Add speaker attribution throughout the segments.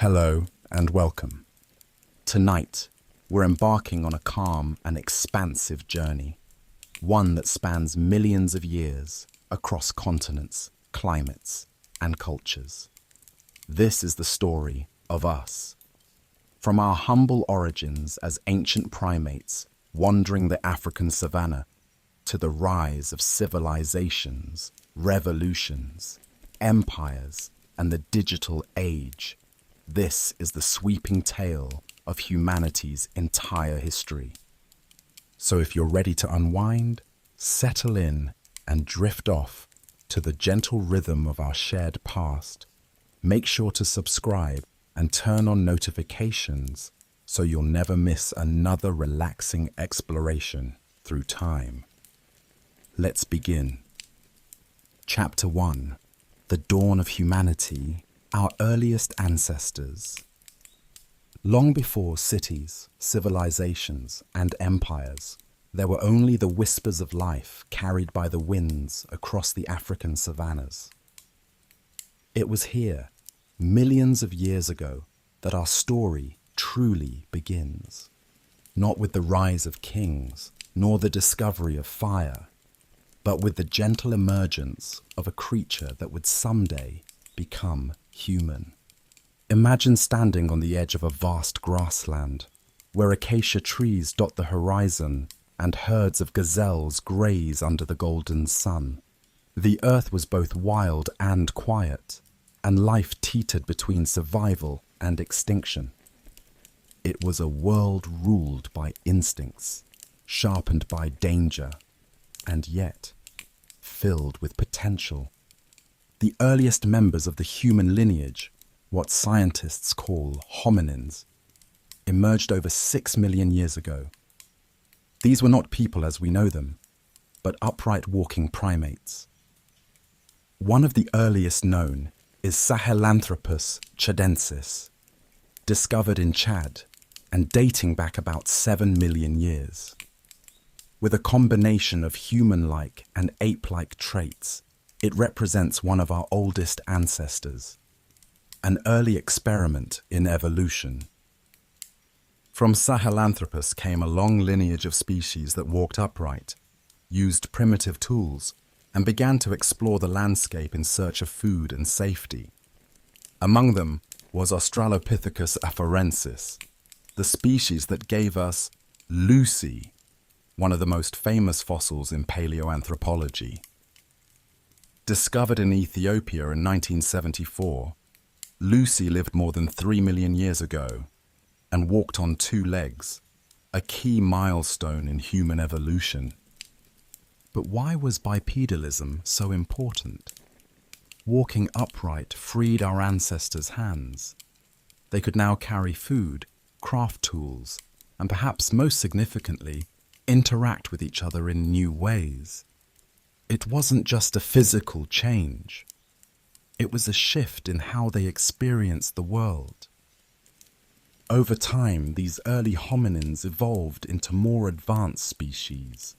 Speaker 1: Hello and welcome. Tonight, we're embarking on a calm and expansive journey, one that spans millions of years across continents, climates, and cultures. This is the story of us. From our humble origins as ancient primates wandering the African savanna to the rise of civilizations, revolutions, empires, and the digital age, this is the sweeping tale of humanity's entire history. So if you're ready to unwind, settle in, and drift off to the gentle rhythm of our shared past, make sure to subscribe and turn on notifications so you'll never miss another relaxing exploration through time. Let's begin. Chapter 1. The Dawn of Humanity, Our Earliest Ancestors. Long before cities, civilizations, and empires, there were only the whispers of life carried by the winds across the African savannas. It was here, millions of years ago, that our story truly begins. Not with the rise of kings, nor the discovery of fire, but with the gentle emergence of a creature that would someday become human. Imagine standing on the edge of a vast grassland, where acacia trees dot the horizon and herds of gazelles graze under the golden sun. The earth was both wild and quiet, and life teetered between survival and extinction. It was a world ruled by instincts, sharpened by danger, and yet filled with potential. The earliest members of the human lineage, what scientists call hominins, emerged over 6 million years ago. These were not people as we know them, but upright walking primates. One of the earliest known is Sahelanthropus chadensis, discovered in Chad and dating back about 7 million years. With a combination of human-like and ape-like traits, it represents one of our oldest ancestors, an early experiment in evolution. From Sahelanthropus came a long lineage of species that walked upright, used primitive tools, and began to explore the landscape in search of food and safety. Among them was Australopithecus afarensis, the species that gave us Lucy, one of the most famous fossils in paleoanthropology. Discovered in Ethiopia in 1974, Lucy lived more than 3 million years ago and walked on 2 legs, a key milestone in human evolution. But why was bipedalism so important? Walking upright freed our ancestors' hands. They could now carry food, craft tools, and perhaps most significantly, interact with each other in new ways. It wasn't just a physical change. It was a shift in how they experienced the world. Over time, these early hominins evolved into more advanced species,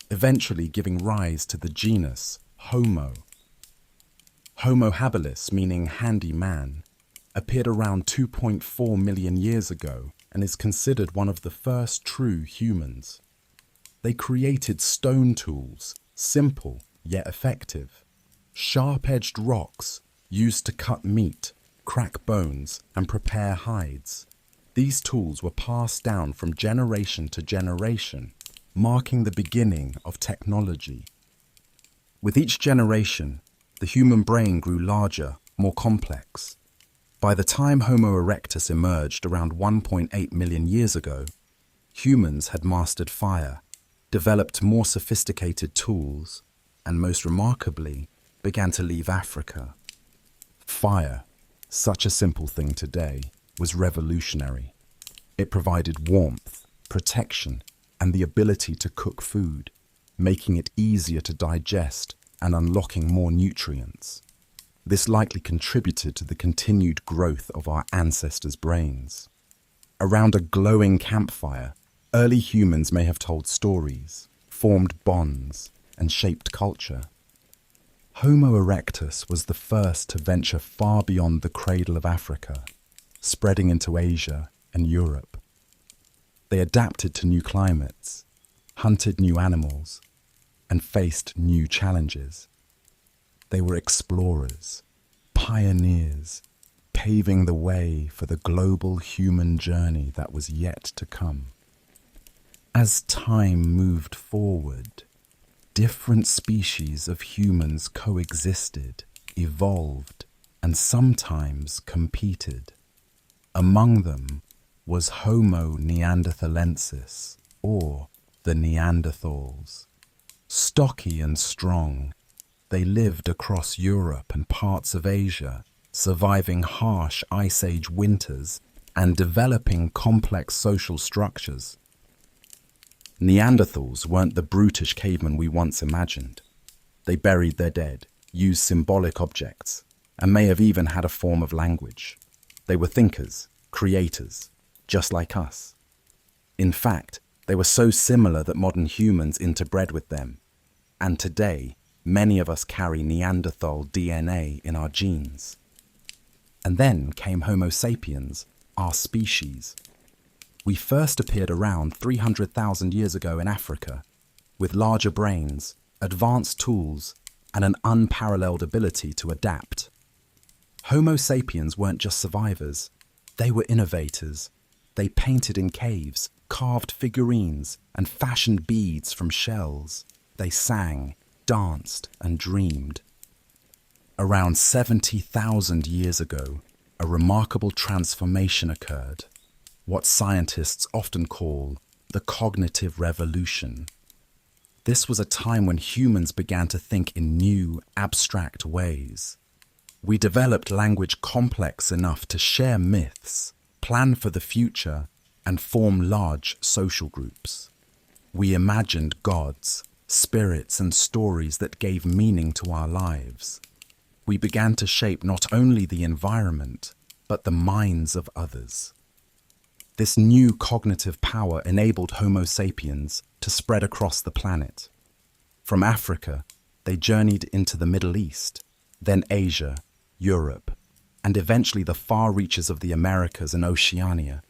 Speaker 1: eventually giving rise to the genus Homo. Homo habilis, meaning handy man, appeared around 2.4 million years ago and is considered one of the first true humans. They created stone tools, simple yet effective, sharp-edged rocks used to cut meat, crack bones, and prepare hides. These tools were passed down from generation to generation, marking the beginning of technology. With each generation, the human brain grew larger, more complex. By the time Homo erectus emerged around 1.8 million years ago, humans had mastered fire, developed more sophisticated tools, and most remarkably, began to leave Africa. Fire, such a simple thing today, was revolutionary. It provided warmth, protection, and the ability to cook food, making it easier to digest and unlocking more nutrients. This likely contributed to the continued growth of our ancestors' brains. Around a glowing campfire, early humans may have told stories, formed bonds, and shaped culture. Homo erectus was the first to venture far beyond the cradle of Africa, spreading into Asia and Europe. They adapted to new climates, hunted new animals, and faced new challenges. They were explorers, pioneers, paving the way for the global human journey that was yet to come. As time moved forward, different species of humans coexisted, evolved, and sometimes competed. Among them was Homo neanderthalensis, or the Neanderthals. Stocky and strong, they lived across Europe and parts of Asia, surviving harsh Ice Age winters and developing complex social structures. Neanderthals weren't the brutish cavemen we once imagined. They buried their dead, used symbolic objects, and may have even had a form of language. They were thinkers, creators, just like us. In fact, they were so similar that modern humans interbred with them, and today, many of us carry Neanderthal DNA in our genes. And then came Homo sapiens, our species. We first appeared around 300,000 years ago in Africa, with larger brains, advanced tools, and an unparalleled ability to adapt. Homo sapiens weren't just survivors, they were innovators. They painted in caves, carved figurines, and fashioned beads from shells. They sang, danced, and dreamed. Around 70,000 years ago, a remarkable transformation occurred, what scientists often call the cognitive revolution. This was a time when humans began to think in new, abstract ways. We developed language complex enough to share myths, plan for the future, and form large social groups. We imagined gods, spirits, and stories that gave meaning to our lives. We began to shape not only the environment, but the minds of others. This new cognitive power enabled Homo sapiens to spread across the planet. From Africa, they journeyed into the Middle East, then Asia, Europe, and eventually the far reaches of the Americas and Oceania.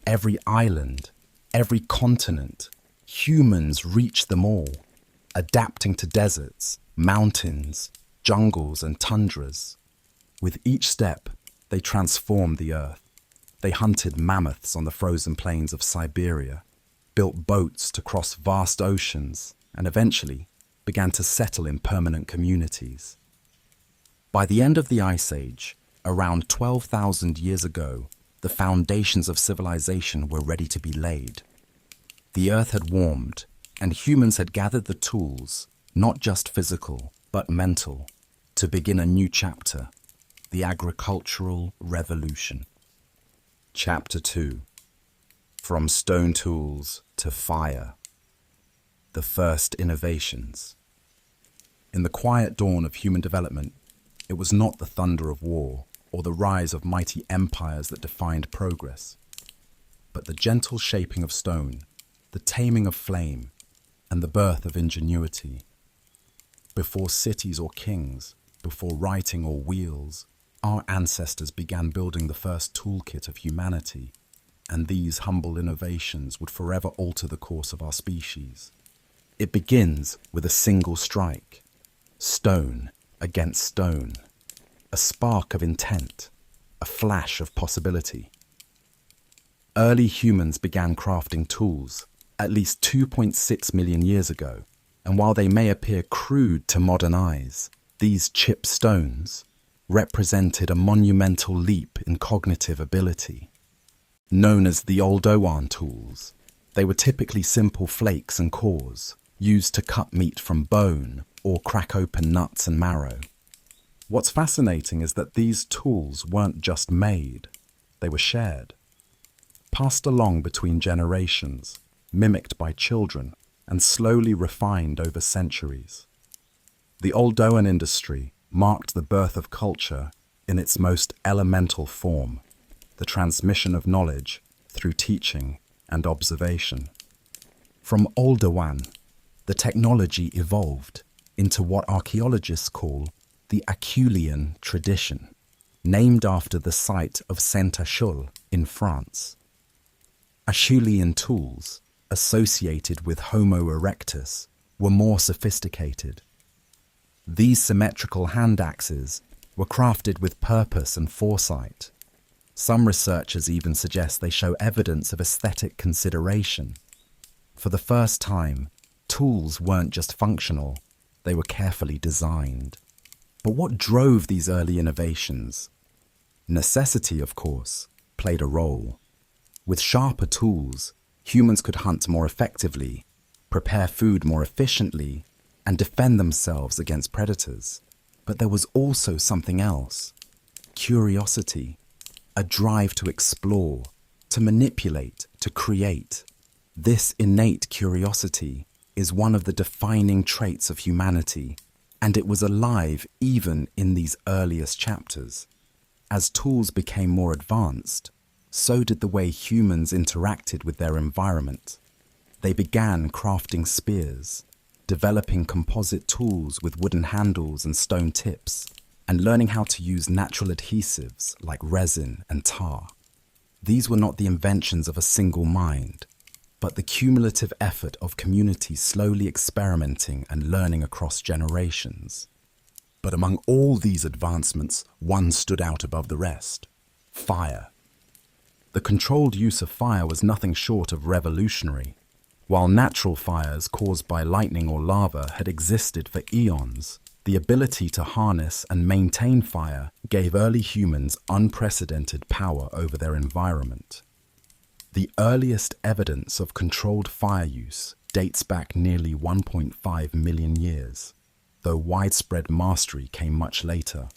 Speaker 1: Every island, every continent, humans reached them all, adapting to deserts, mountains, jungles, and tundras. With each step, they transformed the earth. They hunted mammoths on the frozen plains of Siberia, built boats to cross vast oceans, and eventually began to settle in permanent communities. By the end of the Ice Age, around 12,000 years ago, the foundations of civilization were ready to be laid. The earth had warmed, and humans had gathered the tools, not just physical, but mental, to begin a new chapter, the agricultural revolution. Chapter 2. From Stone Tools to Fire. The First Innovations. In the quiet dawn of human development, it was not the thunder of war or the rise of mighty empires that defined progress, but the gentle shaping of stone, the taming of flame, and the birth of ingenuity. Before cities or kings, before writing or wheels, our ancestors began building the first toolkit of humanity, and these humble innovations would forever alter the course of our species. It begins with a single strike, stone against stone, a spark of intent, a flash of possibility. Early humans began crafting tools at least 2.6 million years ago, and while they may appear crude to modern eyes, these chipped stones represented a monumental leap in cognitive ability. Known as the Oldowan tools, they were typically simple flakes and cores, used to cut meat from bone or crack open nuts and marrow. What's fascinating is that these tools weren't just made, they were shared. Passed along between generations, mimicked by children, and slowly refined over centuries. The Oldowan industry marked the birth of culture in its most elemental form, the transmission of knowledge through teaching and observation. From Oldowan, the technology evolved into what archaeologists call the Acheulean tradition. named after the site of Saint-Achille in France. Acheulean tools, associated with Homo erectus, were more sophisticated. These symmetrical hand axes were crafted with purpose and foresight. Some researchers even suggest they show evidence of aesthetic consideration. For the first time, tools weren't just functional, they were carefully designed. But what drove these early innovations? Necessity, of course, played a role. With sharper tools, humans could hunt more effectively, prepare food more efficiently, and defend themselves against predators. But there was also something else: curiosity, a drive to explore, to manipulate, to create. This innate curiosity is one of the defining traits of humanity, and it was alive even in these earliest chapters. As tools became more advanced, so did the way humans interacted with their environment. They began crafting spears, developing composite tools with wooden handles and stone tips, and learning how to use natural adhesives like resin and tar. These were not the inventions of a single mind, but the cumulative effort of communities slowly experimenting and learning across generations. But among all these advancements, one stood out above the rest: fire. The controlled use of fire was nothing short of revolutionary. While natural fires caused by lightning or lava had existed for eons, the ability to harness and maintain fire gave early humans unprecedented power over their environment. The earliest evidence of controlled fire use dates back nearly 1.5 million years, though widespread mastery came much later.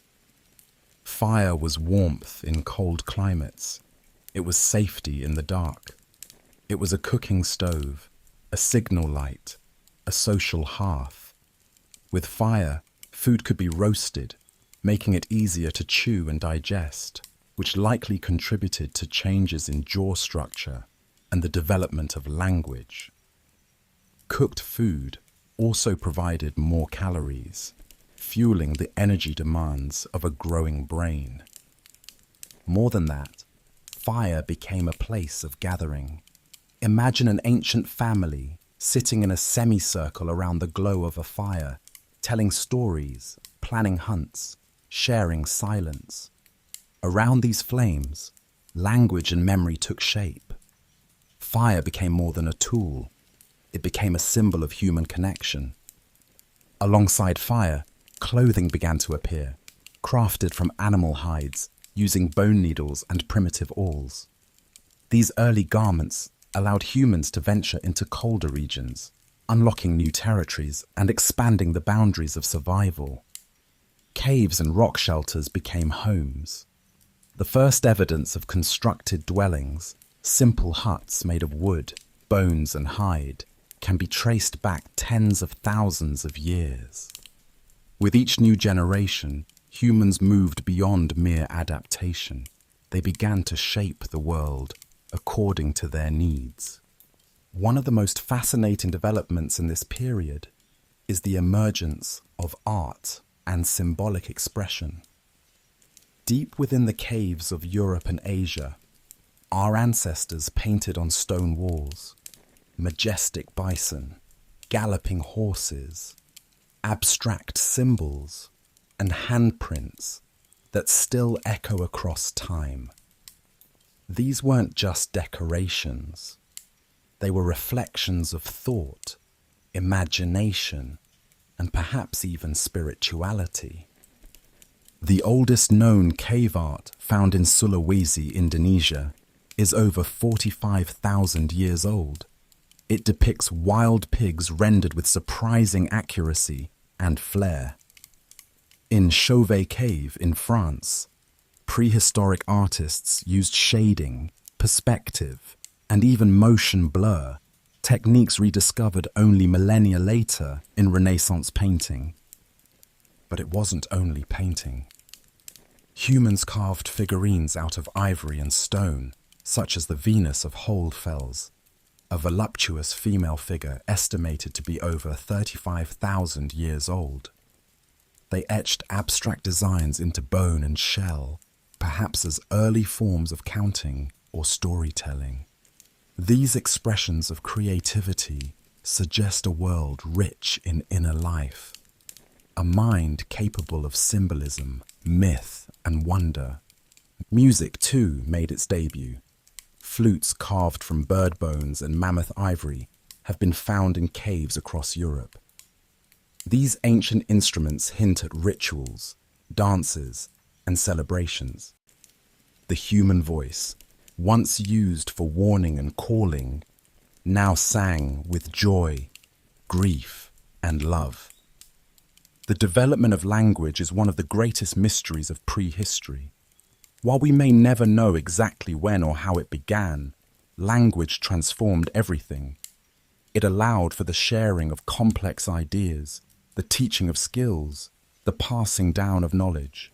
Speaker 1: Fire was warmth in cold climates. It was safety in the dark. It was a cooking stove, a signal light, a social hearth. With fire, food could be roasted, making it easier to chew and digest, which likely contributed to changes in jaw structure and the development of language. Cooked food also provided more calories, fueling the energy demands of a growing brain. More than that, fire became a place of gathering. Imagine an ancient family sitting in a semicircle around the glow of a fire, telling stories, planning hunts, sharing silence. Around these flames, language and memory took shape. Fire became more than a tool. It became a symbol of human connection. Alongside fire, clothing began to appear, crafted from animal hides, using bone needles and primitive awls. These early garments allowed humans to venture into colder regions, unlocking new territories and expanding the boundaries of survival. Caves and rock shelters became homes. The first evidence of constructed dwellings, simple huts made of wood, bones and hide, can be traced back tens of thousands of years. With each new generation, humans moved beyond mere adaptation. They began to shape the world according to their needs. One of the most fascinating developments in this period is the emergence of art and symbolic expression. Deep within the caves of Europe and Asia, our ancestors painted on stone walls majestic bison, galloping horses, abstract symbols, and handprints that still echo across time. These weren't just decorations. They were reflections of thought, imagination, and perhaps even spirituality. The oldest known cave art found in Sulawesi, Indonesia, is over 45,000 years old. It depicts wild pigs rendered with surprising accuracy and flair. In Chauvet Cave in France, prehistoric artists used shading, perspective, and even motion blur, techniques rediscovered only millennia later in Renaissance painting. But it wasn't only painting. Humans carved figurines out of ivory and stone, such as the Venus of Hohlfels, a voluptuous female figure estimated to be over 35,000 years old. They etched abstract designs into bone and shell, perhaps as early forms of counting or storytelling. These expressions of creativity suggest a world rich in inner life, a mind capable of symbolism, myth, and wonder. Music, too, made its debut. Flutes carved from bird bones and mammoth ivory have been found in caves across Europe. These ancient instruments hint at rituals, dances, and celebrations. The human voice, once used for warning and calling, now sang with joy, grief, and love. The development of language is one of the greatest mysteries of prehistory. While we may never know exactly when or how it began, language transformed everything. It allowed for the sharing of complex ideas, the teaching of skills, the passing down of knowledge.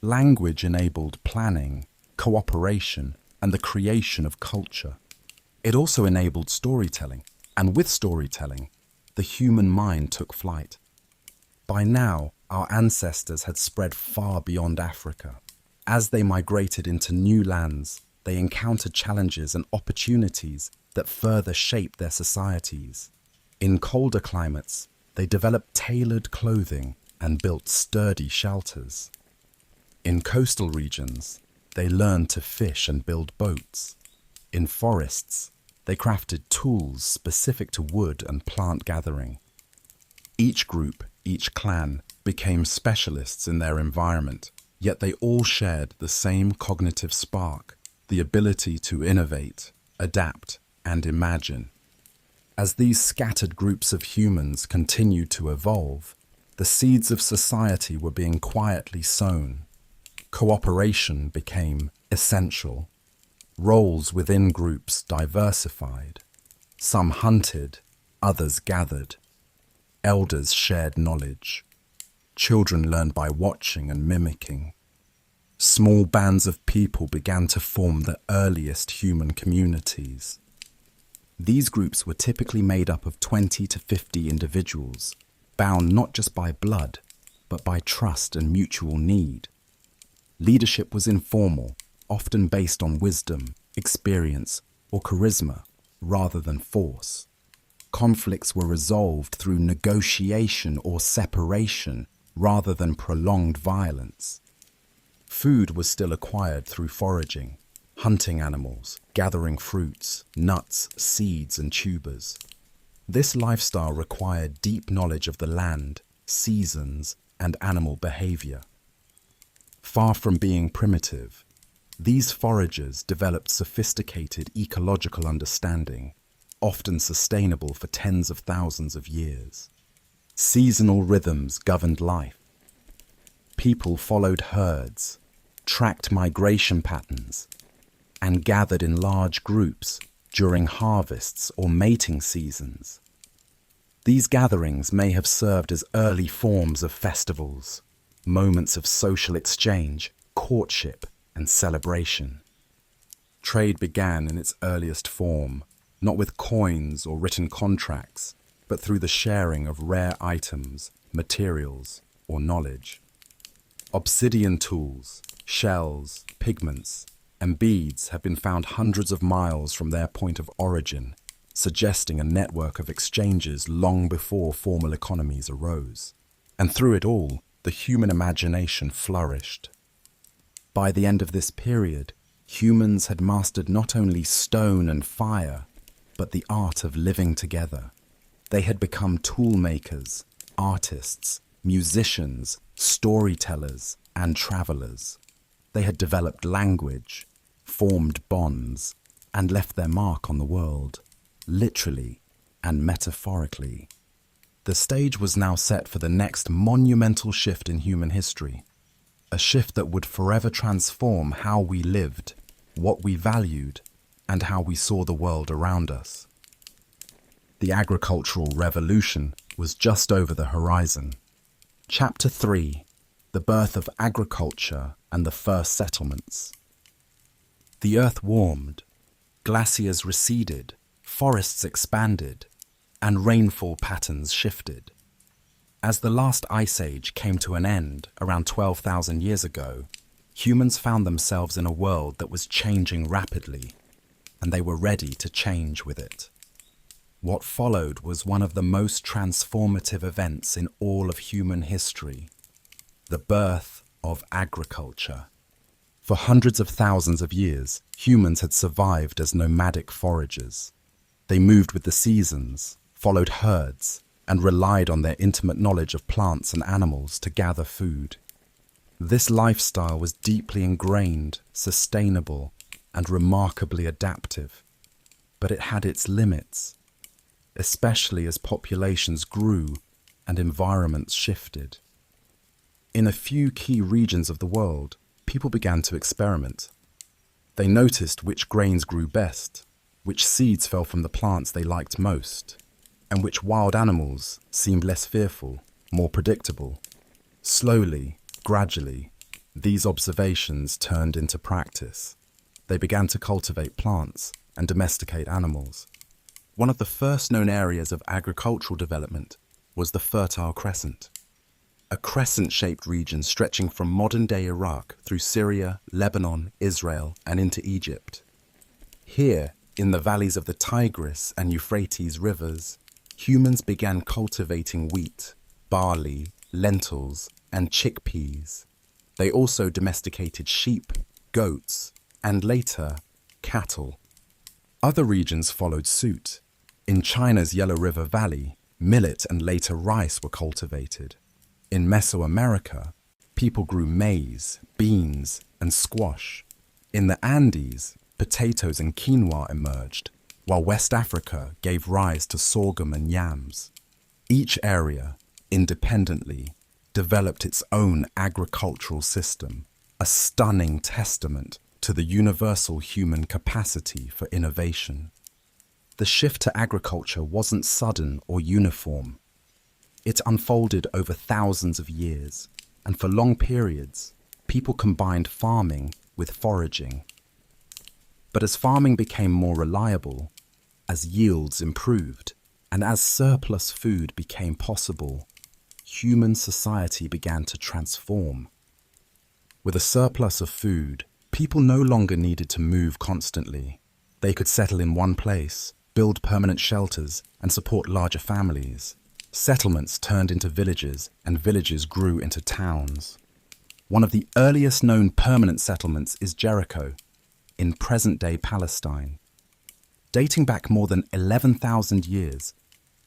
Speaker 1: Language enabled planning, cooperation, and the creation of culture. It also enabled storytelling, and with storytelling, the human mind took flight. By now, our ancestors had spread far beyond Africa. As they migrated into new lands, they encountered challenges and opportunities that further shaped their societies. In colder climates, they developed tailored clothing and built sturdy shelters. In coastal regions, they learned to fish and build boats. In forests, they crafted tools specific to wood and plant gathering. Each group, each clan, became specialists in their environment, yet they all shared the same cognitive spark, the ability to innovate, adapt, and imagine. As these scattered groups of humans continued to evolve, the seeds of society were being quietly sown. Cooperation became essential. Roles within groups diversified. Some hunted, others gathered. Elders shared knowledge. Children learned by watching and mimicking. Small bands of people began to form the earliest human communities. These groups were typically made up of 20 to 50 individuals, bound not just by blood, but by trust and mutual need. Leadership was informal, often based on wisdom, experience, or charisma, rather than force. Conflicts were resolved through negotiation or separation, rather than prolonged violence. Food was still acquired through foraging, hunting animals, gathering fruits, nuts, seeds, and tubers. This lifestyle required deep knowledge of the land, seasons, and animal behavior. Far from being primitive, these foragers developed sophisticated ecological understanding, often sustainable for tens of thousands of years. Seasonal rhythms governed life. People followed herds, tracked migration patterns, and gathered in large groups during harvests or mating seasons. These gatherings may have served as early forms of festivals, moments of social exchange, courtship, and celebration. Trade began in its earliest form, not with coins or written contracts, but through the sharing of rare items, materials, or knowledge. Obsidian tools, shells, pigments, and beads have been found hundreds of miles from their point of origin, suggesting a network of exchanges long before formal economies arose. And through it all, the human imagination flourished. By the end of this period, humans had mastered not only stone and fire, but the art of living together. They had become tool makers, artists, musicians, storytellers, and travelers. They had developed language, formed bonds, and left their mark on the world, literally and metaphorically. The stage was now set for the next monumental shift in human history, a shift that would forever transform how we lived, what we valued, and how we saw the world around us. The agricultural revolution was just over the horizon. Chapter 3: The Birth of Agriculture and the First Settlements. The earth warmed, glaciers receded, forests expanded, and rainfall patterns shifted. As the last ice age came to an end around 12,000 years ago, Humans found themselves in a world that was changing rapidly, and they were ready to change with it. What followed was one of the most transformative events in all of human history: the birth of agriculture. For hundreds of thousands of years, humans had survived as nomadic foragers. They moved with the seasons, followed herds, and relied on their intimate knowledge of plants and animals to gather food. This lifestyle was deeply ingrained, sustainable, and remarkably adaptive. But it had its limits, especially as populations grew and environments shifted. In a few key regions of the world, people began to experiment. They noticed which grains grew best, which seeds fell from the plants they liked most, and which wild animals seemed less fearful, more predictable. Slowly, gradually, these observations turned into practice. They began to cultivate plants and domesticate animals. One of the first known areas of agricultural development was the Fertile Crescent, a crescent-shaped region stretching from modern-day Iraq through Syria, Lebanon, Israel, and into Egypt. Here, in the valleys of the Tigris and Euphrates rivers, humans began cultivating wheat, barley, lentils, and chickpeas. They also domesticated sheep, goats, and later, cattle. Other regions followed suit. In China's Yellow River Valley, millet and later rice were cultivated. In Mesoamerica, people grew maize, beans, and squash. In the Andes, potatoes and quinoa emerged, while West Africa gave rise to sorghum and yams. Each area, independently, developed its own agricultural system, a stunning testament to the universal human capacity for innovation. The shift to agriculture wasn't sudden or uniform. It unfolded over thousands of years, and for long periods, people combined farming with foraging. But as farming became more reliable, as yields improved, and as surplus food became possible, human society began to transform. With a surplus of food, people no longer needed to move constantly. They could settle in one place, build permanent shelters, and support larger families. Settlements turned into villages, and villages grew into towns. One of the earliest known permanent settlements is Jericho, in present-day Palestine. Dating back more than 11,000 years,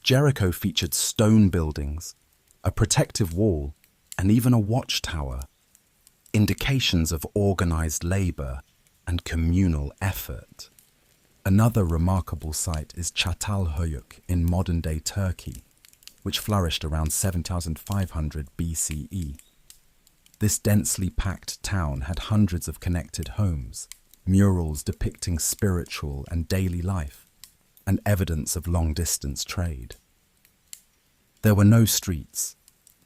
Speaker 1: Jericho featured stone buildings, a protective wall, and even a watchtower, indications of organized labor and communal effort. Another remarkable site is Çatalhöyük in modern-day Turkey, which flourished around 7,500 BCE. This densely packed town had hundreds of connected homes, murals depicting spiritual and daily life, and evidence of long-distance trade. There were no streets.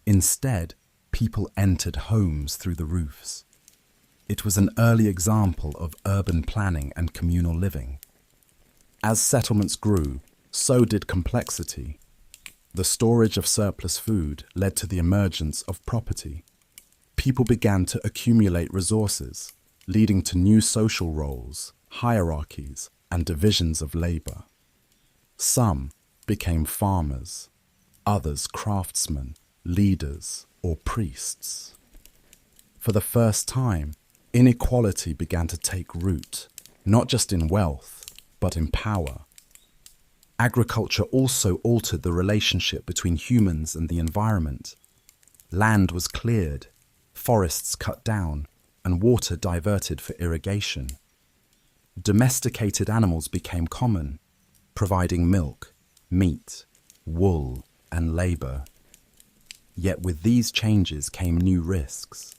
Speaker 1: Instead, people entered homes through the roofs. It was an early example of urban planning and communal living. As settlements grew, so did complexity. The storage of surplus food led to the emergence of property. People began to accumulate resources, leading to new social roles, hierarchies, and divisions of labor. Some became farmers, others craftsmen, leaders, or priests. For the first time, inequality began to take root, not just in wealth, but in power. Agriculture also altered the relationship between humans and the environment. Land was cleared, forests cut down, and water diverted for irrigation. Domesticated animals became common, providing milk, meat, wool, and labor. Yet with these changes came new risks: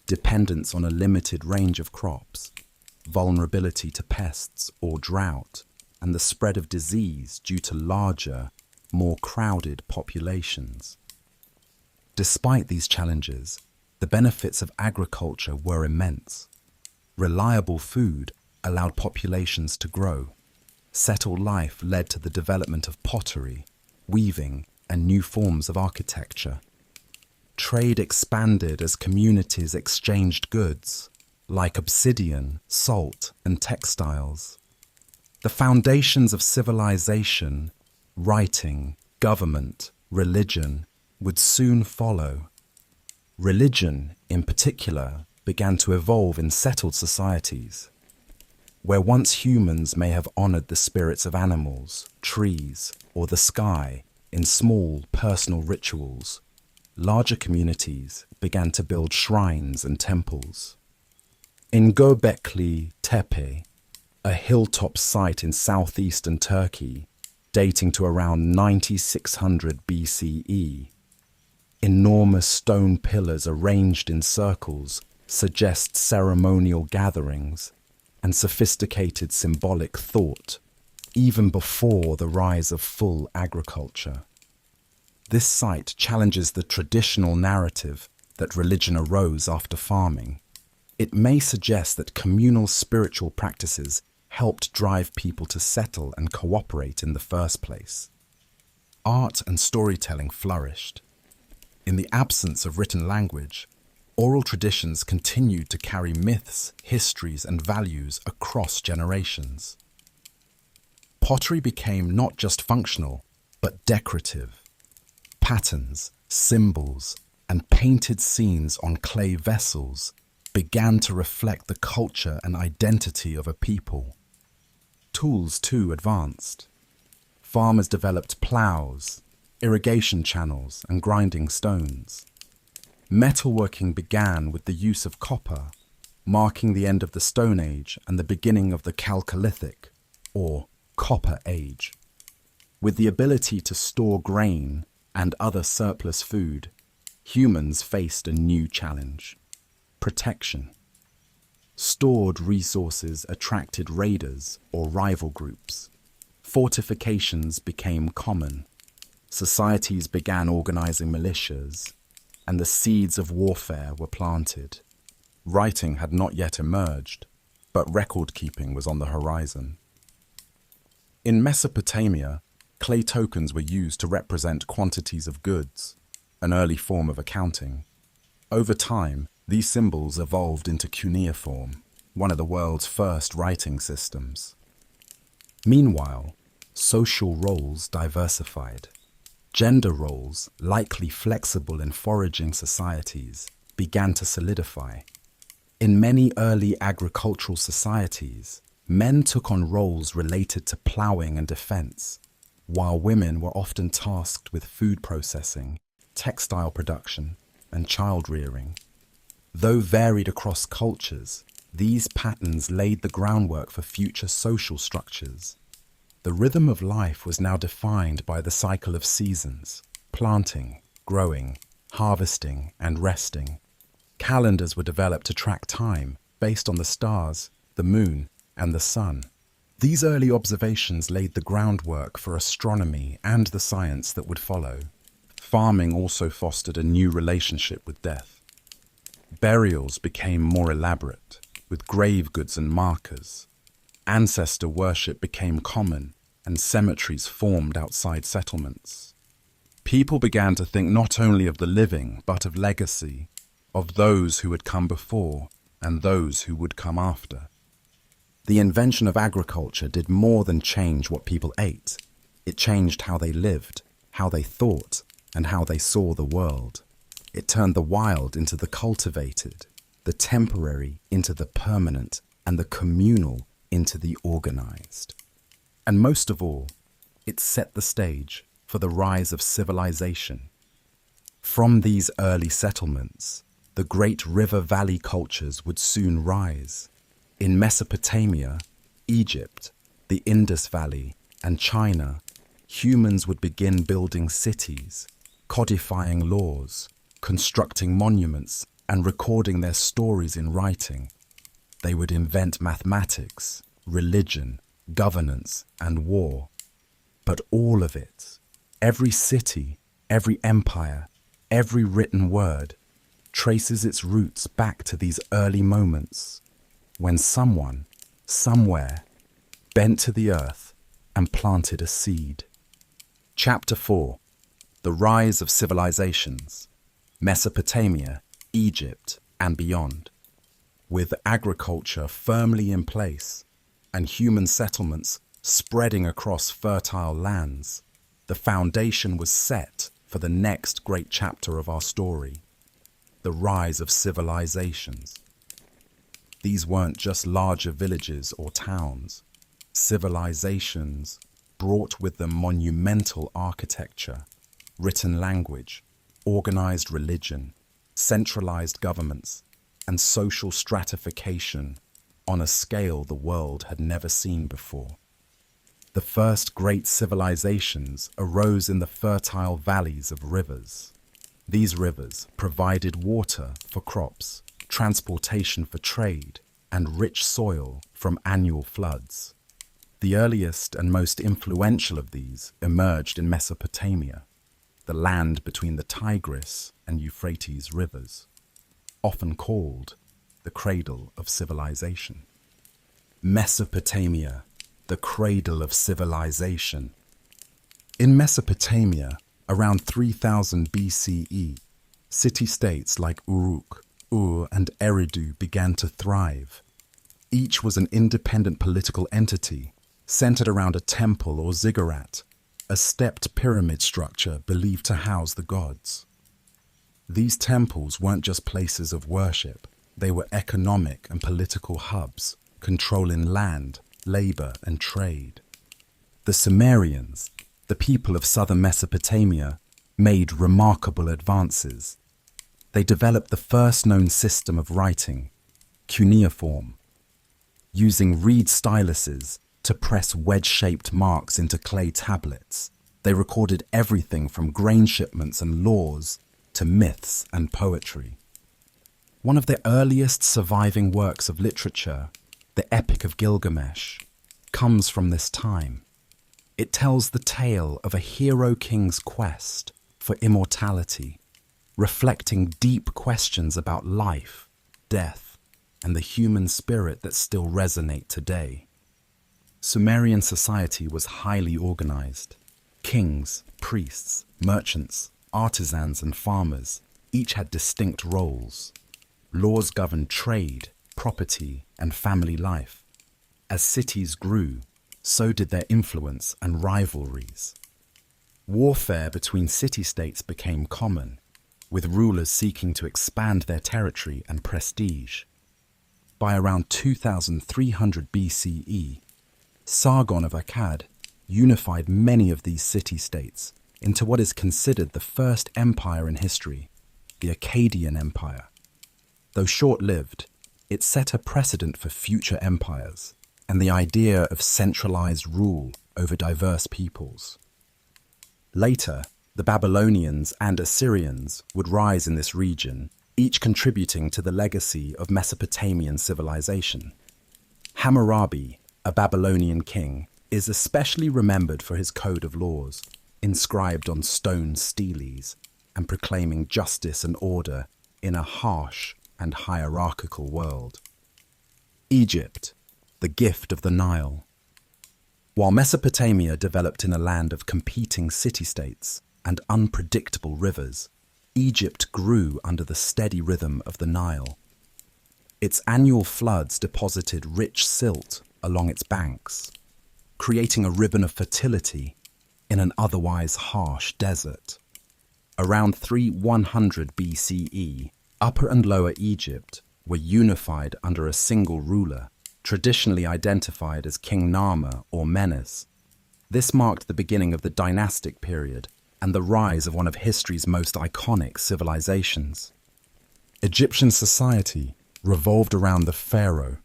Speaker 1: dependence on a limited range of crops, vulnerability to pests or drought, and the spread of disease due to larger, more crowded populations. Despite these challenges, the benefits of agriculture were immense. Reliable food allowed populations to grow. Settled life led to the development of pottery, weaving, and new forms of architecture. trade expanded as communities exchanged goods, like obsidian, salt, and textiles. The foundations of civilization, writing, government, religion, would soon follow. Religion, in particular, began to evolve in settled societies, where once humans may have honored the spirits of animals, trees, or the sky in small personal rituals, larger communities began to build shrines and temples. In Göbekli Tepe, a hilltop site in southeastern Turkey, dating to around 9600 BCE, enormous stone pillars arranged in circles suggest ceremonial gatherings and sophisticated symbolic thought, even before the rise of full agriculture. This site challenges the traditional narrative that religion arose after farming. It may suggest that communal spiritual practices helped drive people to settle and cooperate in the first place. Art and storytelling flourished. In the absence of written language, oral traditions continued to carry myths, histories, and values across generations. Pottery became not just functional, but decorative. Patterns, symbols, and painted scenes on clay vessels began to reflect the culture and identity of a people. Tools, too, advanced. Farmers developed plows, irrigation channels, and grinding stones. Metalworking began with the use of copper, marking the end of the Stone Age and the beginning of the Chalcolithic, or Copper Age. With the ability to store grain and other surplus food, humans faced a new challenge: protection. Stored resources attracted raiders or rival groups. Fortifications became common. Societies began organizing militias, and the seeds of warfare were planted. Writing had not yet emerged, but record-keeping was on the horizon. In Mesopotamia, clay tokens were used to represent quantities of goods, an early form of accounting. Over time, these symbols evolved into cuneiform, one of the world's first writing systems. Meanwhile, social roles diversified. Gender roles, likely flexible in foraging societies, began to solidify. In many early agricultural societies, men took on roles related to ploughing and defense, while women were often tasked with food processing, textile production, and child rearing. Though varied across cultures, these patterns laid the groundwork for future social structures. The rhythm of life was now defined by the cycle of seasons: planting, growing, harvesting, and resting. Calendars were developed to track time based on the stars, the moon, and the sun. These early observations laid the groundwork for astronomy and the science that would follow. Farming also fostered a new relationship with death. Burials became more elaborate, with grave goods and markers. Ancestor worship became common, and cemeteries formed outside settlements. People began to think not only of the living, but of legacy, of those who had come before and those who would come after. The invention of agriculture did more than change what people ate. It changed how they lived, how they thought, and how they saw the world. It turned the wild into the cultivated, the temporary into the permanent, and the communal into the organized. And most of all, it set the stage for the rise of civilization. From these early settlements, the great river valley cultures would soon rise. In Mesopotamia, Egypt, the Indus Valley, and China, humans would begin building cities, codifying laws, constructing monuments, and recording their stories in writing. They would invent mathematics, religion, governance, and war. But all of it, every city, every empire, every written word, traces its roots back to these early moments when someone, somewhere, bent to the earth and planted a seed. Chapter 4: The Rise of Civilizations. Mesopotamia, Egypt, and beyond. With agriculture firmly in place and human settlements spreading across fertile lands, the foundation was set for the next great chapter of our story, the rise of civilizations. These weren't just larger villages or towns. Civilizations brought with them monumental architecture, written language, organized religion, centralized governments, and social stratification on a scale the world had never seen before. The first great civilizations arose in the fertile valleys of rivers. These rivers provided water for crops, transportation for trade, and rich soil from annual floods. The earliest and most influential of these emerged in Mesopotamia, the land between the Tigris and Euphrates rivers, often called the cradle of civilization. Mesopotamia, the cradle of civilization. In Mesopotamia, around 3000 BCE, city-states like Uruk, Ur, and Eridu began to thrive. Each was an independent political entity, centered around a temple or ziggurat, a stepped pyramid structure believed to house the gods. These temples weren't just places of worship, they were economic and political hubs, controlling land, labor, and trade. The Sumerians, the people of southern Mesopotamia, made remarkable advances. They developed the first known system of writing, cuneiform, using reed styluses to press wedge-shaped marks into clay tablets. They recorded everything from grain shipments and laws to myths and poetry. One of the earliest surviving works of literature, the Epic of Gilgamesh, comes from this time. It tells the tale of a hero king's quest for immortality, reflecting deep questions about life, death, and the human spirit that still resonate today. Sumerian society was highly organized. Kings, priests, merchants, artisans, and farmers each had distinct roles. Laws governed trade, property, and family life. As cities grew, so did their influence and rivalries. Warfare between city-states became common, with rulers seeking to expand their territory and prestige. By around 2300 BCE, Sargon of Akkad unified many of these city-states into what is considered the first empire in history, the Akkadian Empire. Though short-lived, it set a precedent for future empires and the idea of centralized rule over diverse peoples. Later, the Babylonians and Assyrians would rise in this region, each contributing to the legacy of Mesopotamian civilization. Hammurabi, a Babylonian king, is especially remembered for his code of laws, inscribed on stone steles and proclaiming justice and order in a harsh and hierarchical world. Egypt, the gift of the Nile. While Mesopotamia developed in a land of competing city-states and unpredictable rivers, Egypt grew under the steady rhythm of the Nile. Its annual floods deposited rich silt along its banks, creating a ribbon of fertility in an otherwise harsh desert. Around 3100 BCE, Upper and Lower Egypt were unified under a single ruler, traditionally identified as King Narmer or Menes. This marked the beginning of the dynastic period and the rise of one of history's most iconic civilizations. Egyptian society revolved around the pharaoh,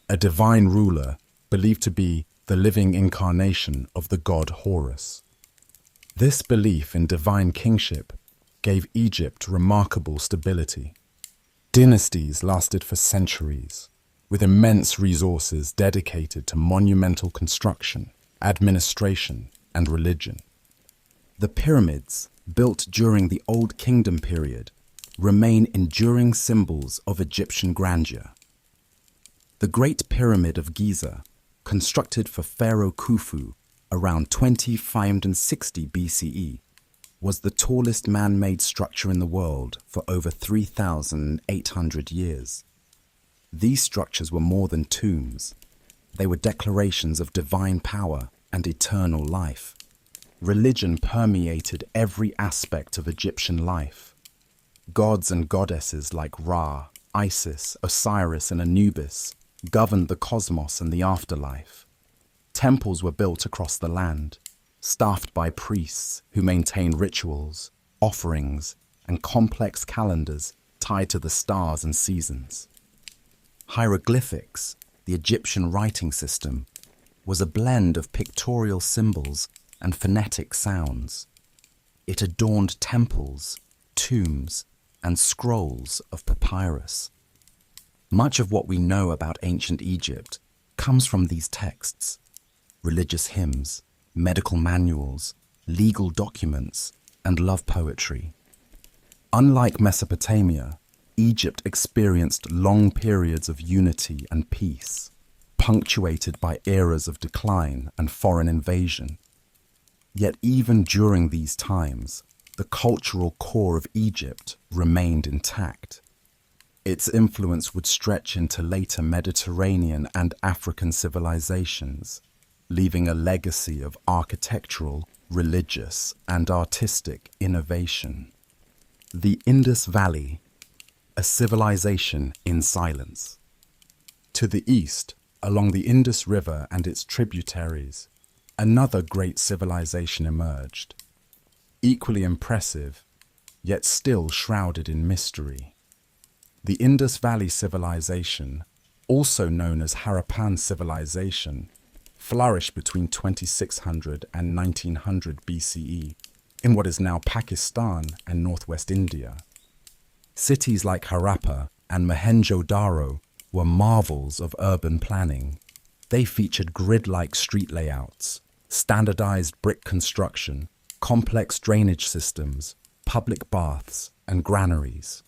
Speaker 1: a divine ruler believed to be the living incarnation of the god Horus. This belief in divine kingship gave Egypt remarkable stability. Dynasties lasted for centuries, with immense resources dedicated to monumental construction, administration, and religion. The pyramids, built during the Old Kingdom period, remain enduring symbols of Egyptian grandeur. The Great Pyramid of Giza, constructed for Pharaoh Khufu around 2560 BCE, was the tallest man-made structure in the world for over 3,800 years. These structures were more than tombs. They were declarations of divine power and eternal life. Religion permeated every aspect of Egyptian life. Gods and goddesses like Ra, Isis, Osiris, and Anubis governed the cosmos and the afterlife. Temples were built across the land, staffed by priests who maintained rituals, offerings, and complex calendars tied to the stars and seasons. Hieroglyphics, the Egyptian writing system, was a blend of pictorial symbols and phonetic sounds. It adorned temples, tombs, and scrolls of papyrus. Much of what we know about ancient Egypt comes from these texts: religious hymns, medical manuals, legal documents, and love poetry. Unlike Mesopotamia, Egypt experienced long periods of unity and peace, punctuated by eras of decline and foreign invasion. Yet even during these times, the cultural core of Egypt remained intact. Its influence would stretch into later Mediterranean and African civilizations, leaving a legacy of architectural, religious, and artistic innovation. The Indus Valley, a civilization in silence. To the east, along the Indus River and its tributaries, another great civilization emerged. Equally impressive, yet still shrouded in mystery. The Indus Valley Civilization, also known as Harappan Civilization, flourished between 2600 and 1900 BCE in what is now Pakistan and northwest India. Cities like Harappa and Mohenjo-daro were marvels of urban planning. They featured grid-like street layouts, standardized brick construction, complex drainage systems, public baths, and granaries.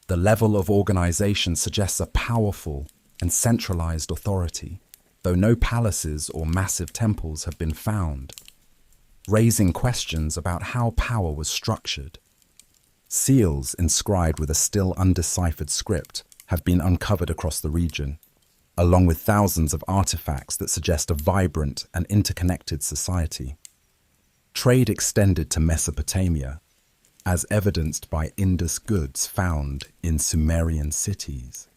Speaker 1: The level of organization suggests a powerful and centralized authority, though no palaces or massive temples have been found, raising questions about how power was structured. Seals inscribed with a still undeciphered script have been uncovered across the region, along with thousands of artifacts that suggest a vibrant and interconnected society. Trade extended to Mesopotamia, as evidenced by Indus goods found in Sumerian cities.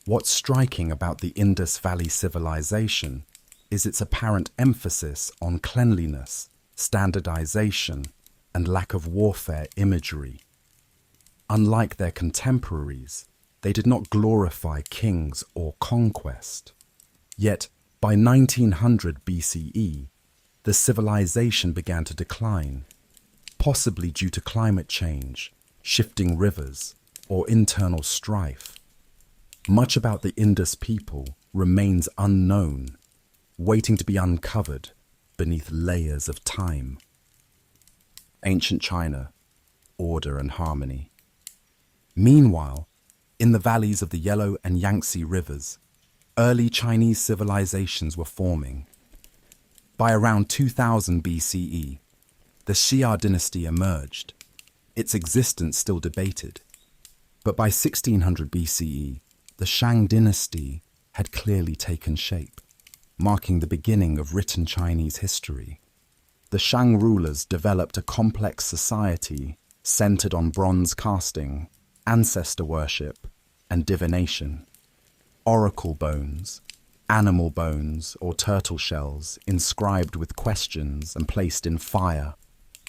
Speaker 1: What's striking about the Indus Valley civilization is its apparent emphasis on cleanliness, standardization, and lack of warfare imagery. Unlike their contemporaries, they did not glorify kings or conquest. Yet, by 1900 BCE, the civilization began to decline, possibly due to climate change, shifting rivers, or internal strife. Much about the Indus people remains unknown, waiting to be uncovered beneath layers of time. Ancient China, order and harmony. Meanwhile, in the valleys of the Yellow and Yangtze rivers, early Chinese civilizations were forming. By around 2000 BCE, the Xia dynasty emerged, its existence still debated. But by 1600 BCE, the Shang dynasty had clearly taken shape, marking the beginning of written Chinese history. The Shang rulers developed a complex society centered on bronze casting, ancestor worship, and divination. Oracle bones, animal bones or turtle shells inscribed with questions and placed in fire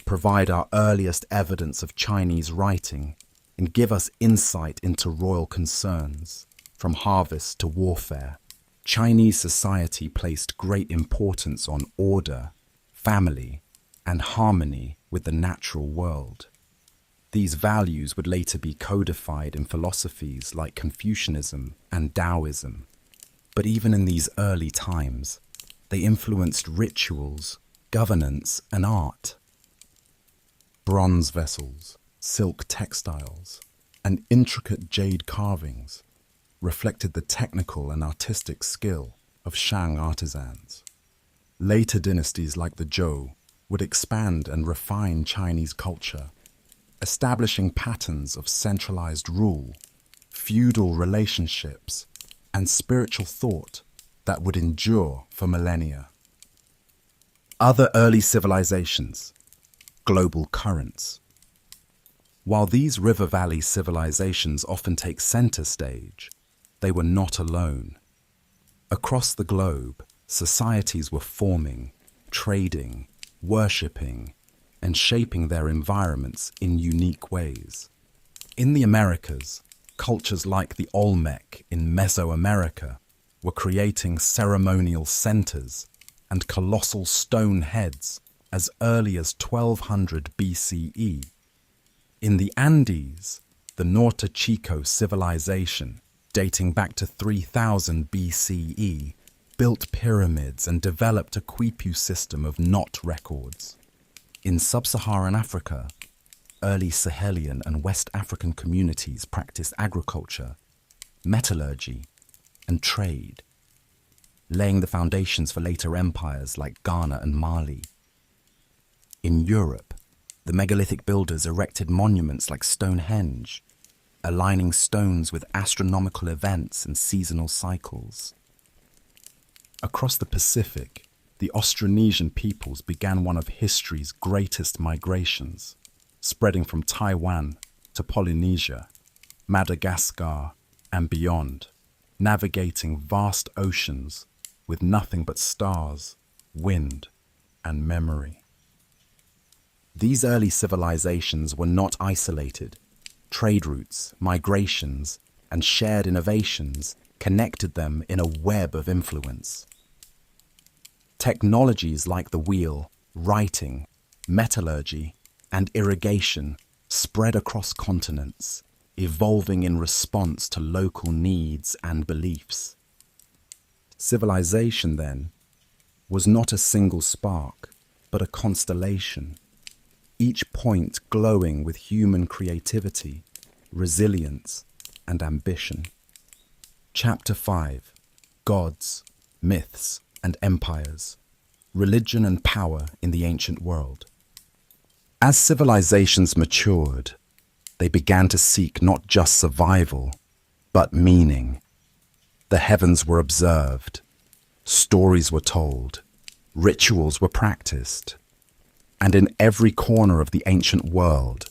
Speaker 1: provide our earliest evidence of Chinese writing and give us insight into royal concerns. From harvest to warfare, Chinese society placed great importance on order, family, and harmony with the natural world. These values would later be codified in philosophies like Confucianism and Taoism. But even in these early times, they influenced rituals, governance, and art. Bronze vessels, silk textiles, and intricate jade carvings reflected the technical and artistic skill of Shang artisans. Later dynasties like the Zhou would expand and refine Chinese culture, establishing patterns of centralized rule, feudal relationships, and spiritual thought that would endure for millennia. Other early civilizations, global currents. While these river valley civilizations often take center stage, they were not alone. Across the globe, societies were forming, trading, worshipping, and shaping their environments in unique ways. In the Americas, cultures like the Olmec in Mesoamerica were creating ceremonial centers and colossal stone heads as early as 1200 BCE. In the Andes, the Norte Chico civilization, dating back to 3000 BCE, built pyramids and developed a quipu system of knot records. In sub-Saharan Africa, early Sahelian and West African communities practiced agriculture, metallurgy, and trade, laying the foundations for later empires like Ghana and Mali. In Europe, the megalithic builders erected monuments like Stonehenge, aligning stones with astronomical events and seasonal cycles. Across the Pacific, the Austronesian peoples began one of history's greatest migrations, spreading from Taiwan to Polynesia, Madagascar, and beyond, navigating vast oceans with nothing but stars, wind, and memory. These early civilizations were not isolated. Trade routes, migrations, and shared innovations connected them in a web of influence. Technologies like the wheel, writing, metallurgy, and irrigation spread across continents, evolving in response to local needs and beliefs. Civilization, then, was not a single spark, but a constellation, each point glowing with human creativity, resilience, and ambition. Chapter 5: Gods, Myths, and Empires. Religion and Power in the Ancient World. As civilizations matured, they began to seek not just survival, but meaning. The heavens were observed, stories were told, rituals were practiced, and in every corner of the ancient world,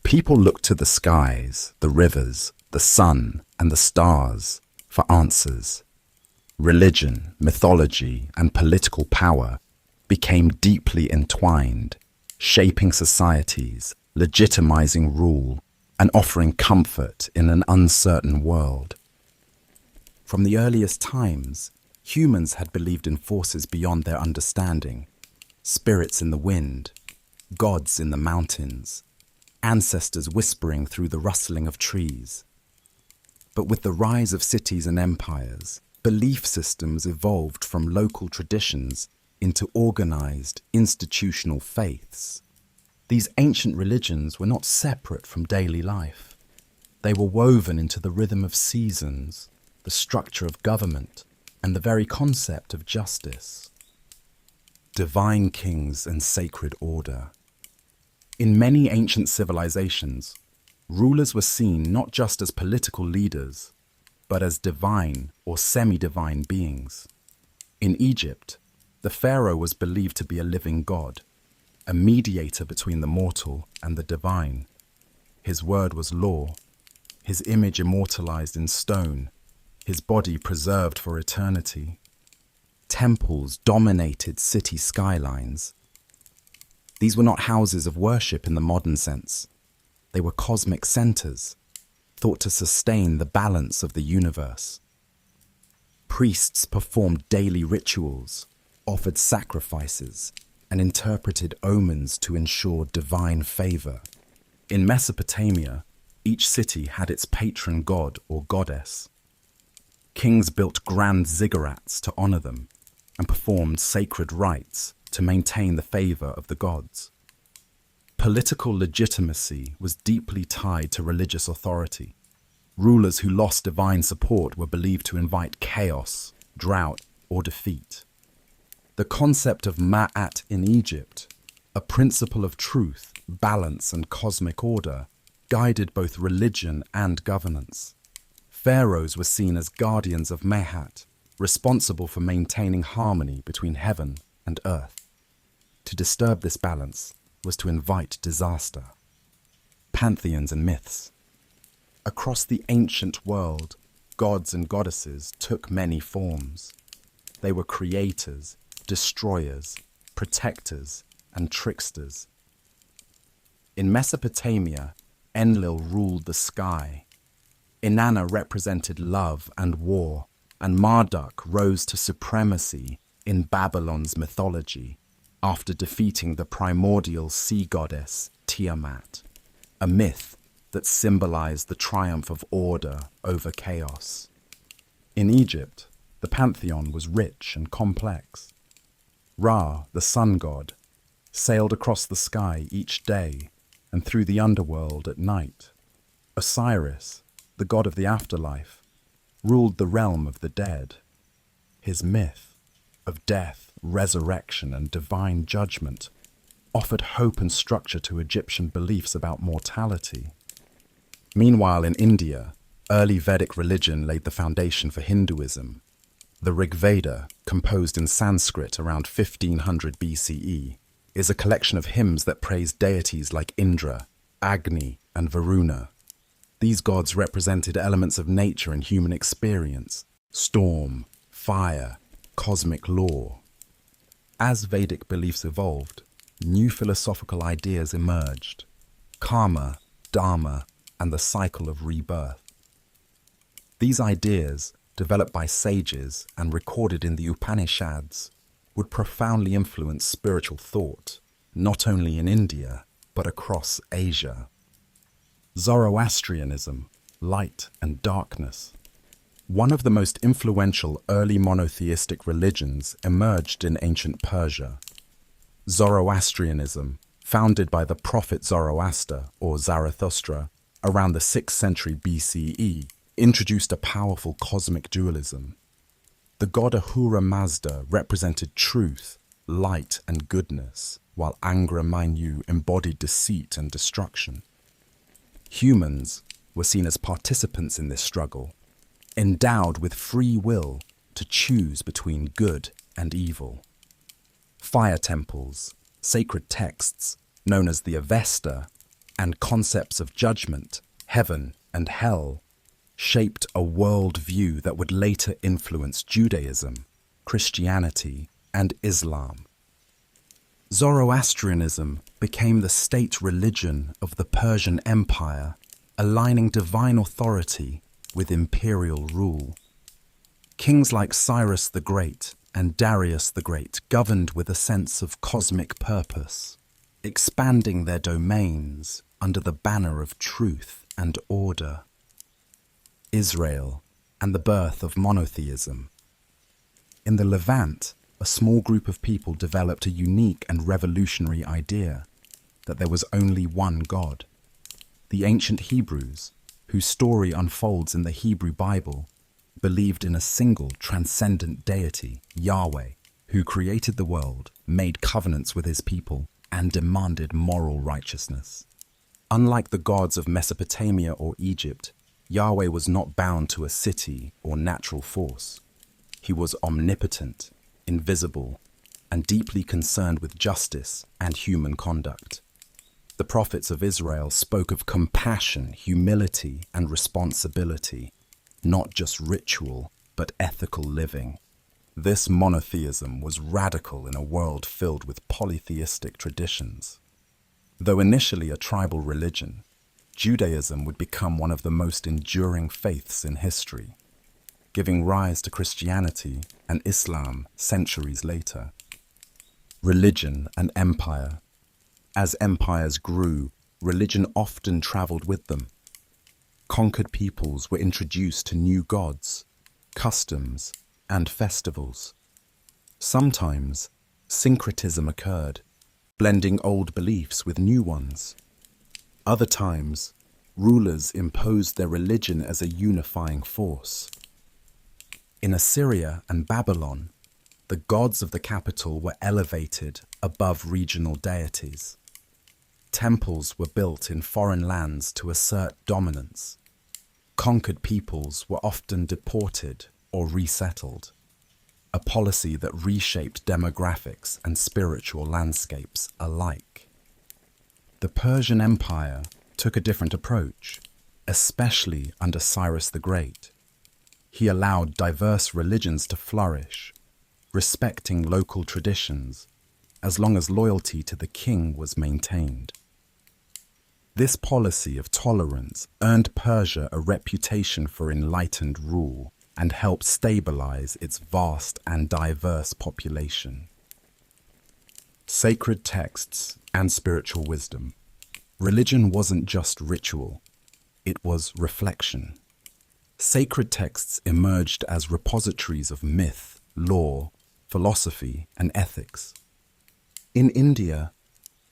Speaker 1: people looked to the skies, the rivers, the sun, and the stars for answers. Religion, mythology, and political power became deeply entwined, shaping societies, legitimizing rule, and offering comfort in an uncertain world. From the earliest times, humans had believed in forces beyond their understanding, spirits in the wind, gods in the mountains, ancestors whispering through the rustling of trees. But with the rise of cities and empires, belief systems evolved from local traditions into organized, institutional faiths. These ancient religions were not separate from daily life. They were woven into the rhythm of seasons, the structure of government, and the very concept of justice. Divine kings and sacred order. In many ancient civilizations, rulers were seen not just as political leaders, but as divine or semi-divine beings. In Egypt, the pharaoh was believed to be a living god, a mediator between the mortal and the divine. His word was law, his image immortalized in stone, his body preserved for eternity. Temples dominated city skylines. These were not houses of worship in the modern sense. They were cosmic centers, thought to sustain the balance of the universe. Priests performed daily rituals, offered sacrifices, and interpreted omens to ensure divine favor. In Mesopotamia, each city had its patron god or goddess. Kings built grand ziggurats to honor them and performed sacred rites to maintain the favor of the gods. Political legitimacy was deeply tied to religious authority. Rulers who lost divine support were believed to invite chaos, drought, or defeat. The concept of Ma'at in Egypt, A principle of truth, balance, and cosmic order guided both religion and governance. Pharaohs were seen as guardians of Mehat, responsible for maintaining harmony between heaven and earth. To disturb this balance was to invite disaster. Pantheons and myths. Across the ancient world, gods and goddesses took many forms. They were creators, destroyers, protectors, and tricksters. In Mesopotamia, Enlil ruled the sky. Inanna represented love and war, and Marduk rose to supremacy in Babylon's mythology after defeating the primordial sea goddess Tiamat, a myth that symbolized the triumph of order over chaos. In Egypt, the pantheon was rich and complex. Ra, the sun god, sailed across the sky each day and through the underworld at night. Osiris, the god of the afterlife, ruled the realm of the dead. His myth of death, resurrection, and divine judgment offered hope and structure to Egyptian beliefs about mortality. Meanwhile, in India, early Vedic religion laid the foundation for Hinduism. The Rig Veda, composed in Sanskrit around 1500 BCE, is a collection of hymns that praise deities like Indra, Agni, and Varuna. These gods represented elements of nature and human experience: storm, fire, cosmic law. As Vedic beliefs evolved, new philosophical ideas emerged: karma, dharma, and the cycle of rebirth. These ideas, developed by sages and recorded in the Upanishads, would profoundly influence spiritual thought, not only in India, but across Asia. Zoroastrianism, light and darkness. One of the most influential early monotheistic religions emerged in ancient Persia. Zoroastrianism, founded by the prophet Zoroaster, or Zarathustra, around the 6th century BCE, introduced a powerful cosmic dualism. The god Ahura Mazda represented truth, light, and goodness, while Angra Mainyu embodied deceit and destruction. Humans were seen as participants in this struggle, endowed with free will to choose between good and evil. Fire temples, sacred texts known as the Avesta, and concepts of judgment, heaven, and hell shaped a world view that would later influence Judaism, Christianity, and Islam. Zoroastrianism became the state religion of the Persian Empire, aligning divine authority with imperial rule. Kings like Cyrus the Great and Darius the Great governed with a sense of cosmic purpose, expanding their domains under the banner of truth and order. Israel and the birth of monotheism. In the Levant, a small group of people developed a unique and revolutionary idea that there was only one God. The ancient Hebrews, whose story unfolds in the Hebrew Bible, believed in a single transcendent deity, Yahweh, who created the world, made covenants with his people, and demanded moral righteousness. Unlike the gods of Mesopotamia or Egypt, Yahweh was not bound to a city or natural force. He was omnipotent, invisible, and deeply concerned with justice and human conduct. The prophets of Israel spoke of compassion, humility, and responsibility, not just ritual, but ethical living. This monotheism was radical in a world filled with polytheistic traditions. Though initially a tribal religion, Judaism would become one of the most enduring faiths in history, giving rise to Christianity and Islam centuries later. Religion and empire. As empires grew, religion often traveled with them. Conquered peoples were introduced to new gods, customs, and festivals. Sometimes, syncretism occurred, blending old beliefs with new ones. Other times, rulers imposed their religion as a unifying force. In Assyria and Babylon, The gods of the capital were elevated above regional deities. Temples were built in foreign lands to assert dominance. Conquered peoples were often deported or resettled, a policy that reshaped demographics and spiritual landscapes alike. The Persian Empire took a different approach, especially under Cyrus the Great. He allowed diverse religions to flourish, respecting local traditions, as long as loyalty to the king was maintained. This policy of tolerance earned Persia a reputation for enlightened rule and helped stabilize its vast and diverse population. Sacred texts and spiritual wisdom. Religion wasn't just ritual, it was reflection. Sacred texts emerged as repositories of myth, law, philosophy, and ethics. In India,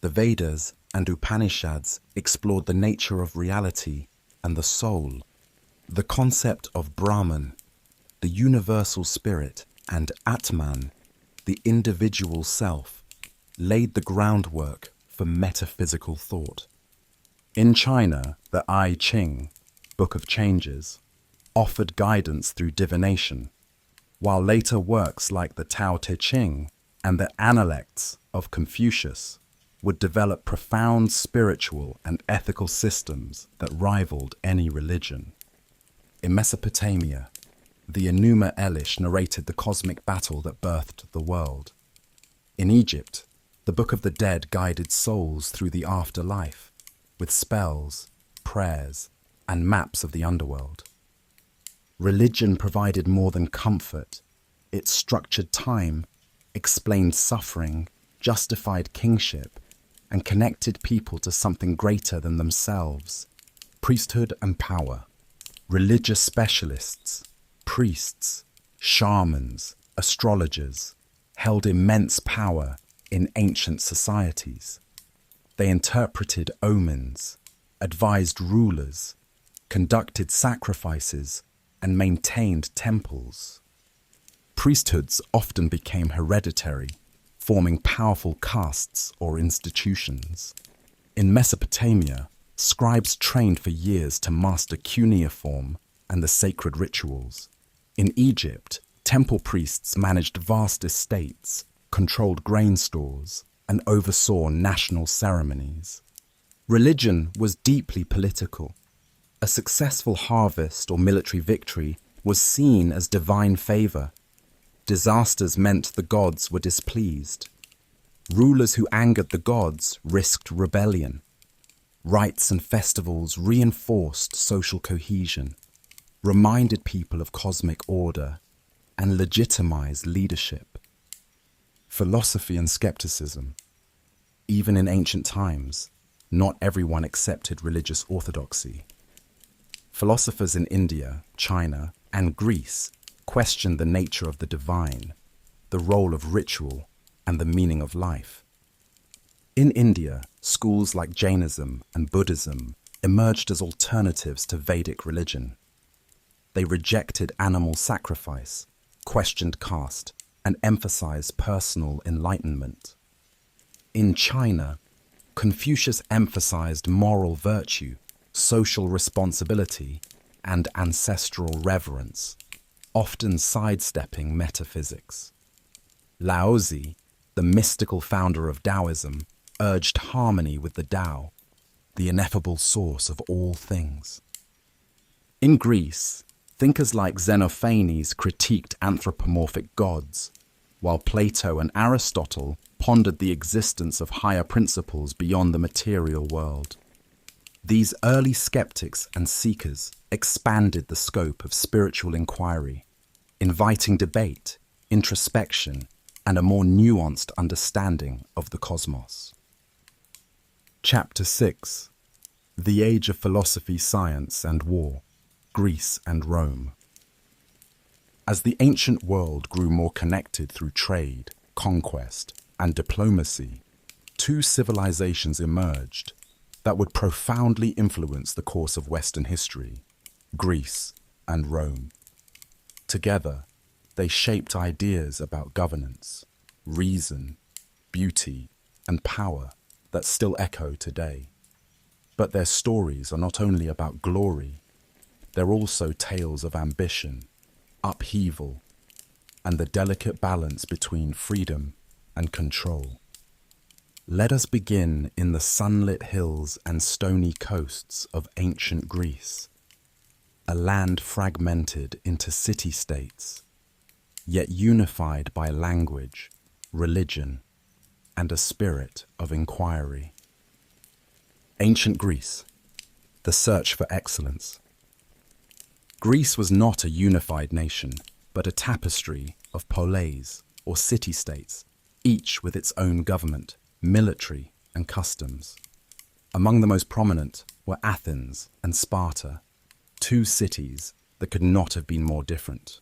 Speaker 1: the Vedas and Upanishads explored the nature of reality and the soul. The concept of Brahman, the universal spirit, and Atman, the individual self, laid the groundwork for metaphysical thought. In China, the I Ching, Book of Changes, offered guidance through divination, while later works like the Tao Te Ching and the Analects of Confucius would develop profound spiritual and ethical systems that rivaled any religion. In Mesopotamia, the Enuma Elish narrated the cosmic battle that birthed the world. In Egypt, the Book of the Dead guided souls through the afterlife, with spells, prayers, and maps of the underworld. Religion provided more than comfort. It structured time, explained suffering, justified kingship, and connected people to something greater than themselves. Priesthood and power. Religious specialists, priests, shamans, astrologers, held immense power in ancient societies. They interpreted omens, advised rulers, conducted sacrifices, and maintained temples. Priesthoods often became hereditary, forming powerful castes or institutions. In Mesopotamia, scribes trained for years to master cuneiform and the sacred rituals. In Egypt, temple priests managed vast estates, controlled grain stores, and oversaw national ceremonies. Religion was deeply political. A successful harvest or military victory was seen as divine favor. Disasters meant the gods were displeased. Rulers who angered the gods risked rebellion. Rites and festivals reinforced social cohesion, reminded people of cosmic order, and legitimized leadership. Philosophy and skepticism. Even in ancient times, not everyone accepted religious orthodoxy. Philosophers in India, China, and Greece questioned the nature of the divine, the role of ritual, and the meaning of life. In India, schools like Jainism and Buddhism emerged as alternatives to Vedic religion. They rejected animal sacrifice, questioned caste, and emphasized personal enlightenment. In China, Confucius emphasized moral virtue, social responsibility, and ancestral reverence, often sidestepping metaphysics. Laozi, the mystical founder of Taoism, urged harmony with the Tao, the ineffable source of all things. In Greece, thinkers like Xenophanes critiqued anthropomorphic gods, while Plato and Aristotle pondered the existence of higher principles beyond the material world. These early skeptics and seekers expanded the scope of spiritual inquiry, inviting debate, introspection, and a more nuanced understanding of the cosmos. Chapter 6. The Age of Philosophy, Science, and War, Greece and Rome. As the ancient world grew more connected through trade, conquest, and diplomacy, two civilizations emerged that would profoundly influence the course of Western history: Greece and Rome. Together, They shaped ideas about governance, reason, beauty, and power that still echo today. But their stories are not only about glory, they're also tales of ambition, upheaval, and the delicate balance between freedom and control. Let us begin in the sunlit hills and stony coasts of ancient Greece, a land fragmented into city-states, yet unified by language, religion, and a spirit of inquiry. Ancient Greece, the search for excellence. Greece was not a unified nation, but a tapestry of poleis, or city-states, each with its own government, military, and customs. Among the most prominent were Athens and Sparta, two cities that could not have been more different.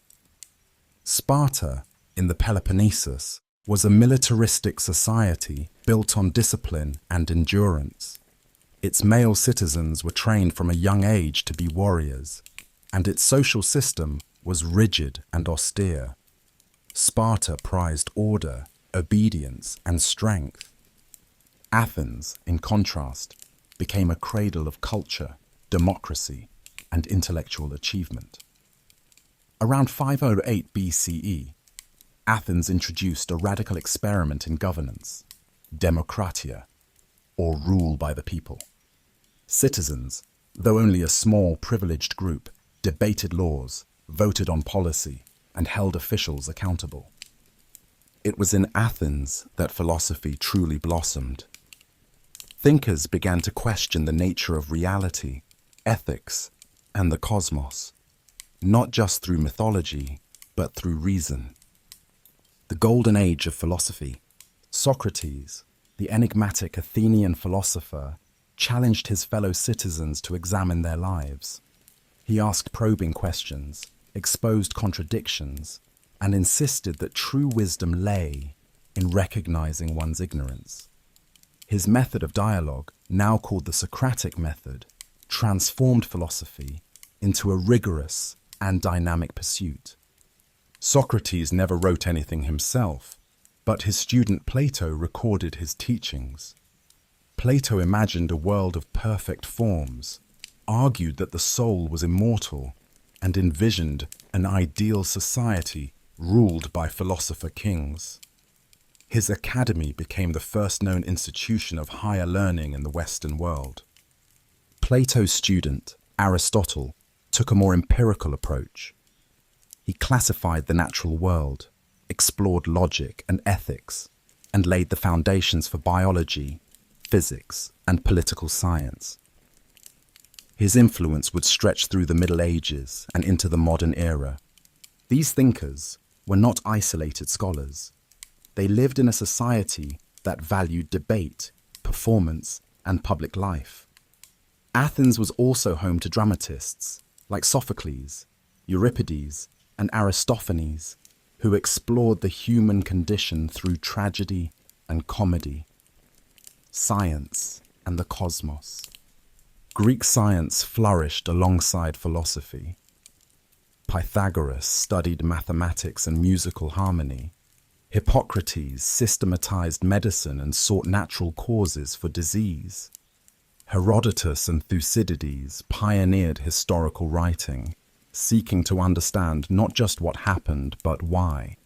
Speaker 1: Sparta, in the Peloponnesus, was a militaristic society built on discipline and endurance. Its male citizens were trained from a young age to be warriors, and its social system was rigid and austere. Sparta prized order, obedience, and strength. Athens, in contrast, became a cradle of culture, democracy, and intellectual achievement. Around 508 BCE, Athens introduced a radical experiment in governance, democratia, or rule by the people. Citizens, though only a small, privileged group, debated laws, voted on policy, and held officials accountable. It was in Athens that philosophy truly blossomed. Thinkers began to question the nature of reality, ethics, and the cosmos, not just through mythology, but through reason. The golden age of philosophy, Socrates, the enigmatic Athenian philosopher, challenged his fellow citizens to examine their lives. He asked probing questions, exposed contradictions, and insisted that true wisdom lay in recognizing one's ignorance. His method of dialogue, now called the Socratic method, transformed philosophy into a rigorous and dynamic pursuit. Socrates never wrote anything himself, but his student Plato recorded his teachings. Plato imagined a world of perfect forms, argued that the soul was immortal, and envisioned an ideal society ruled by philosopher kings. His academy became the first known institution of higher learning in the Western world. Plato's student, Aristotle, took a more empirical approach. He classified the natural world, explored logic and ethics, and laid the foundations for biology, physics, and political science. His influence would stretch through the Middle Ages and into the modern era. These thinkers were not isolated scholars. They lived in a society that valued debate, performance, and public life. Athens was also home to dramatists like Sophocles, Euripides, and Aristophanes, who explored the human condition through tragedy and comedy. Science and the cosmos. Greek science flourished alongside philosophy. Pythagoras studied mathematics and musical harmony. Hippocrates systematized medicine and sought natural causes for disease. Herodotus and Thucydides pioneered historical writing, seeking to understand not just what happened, but why.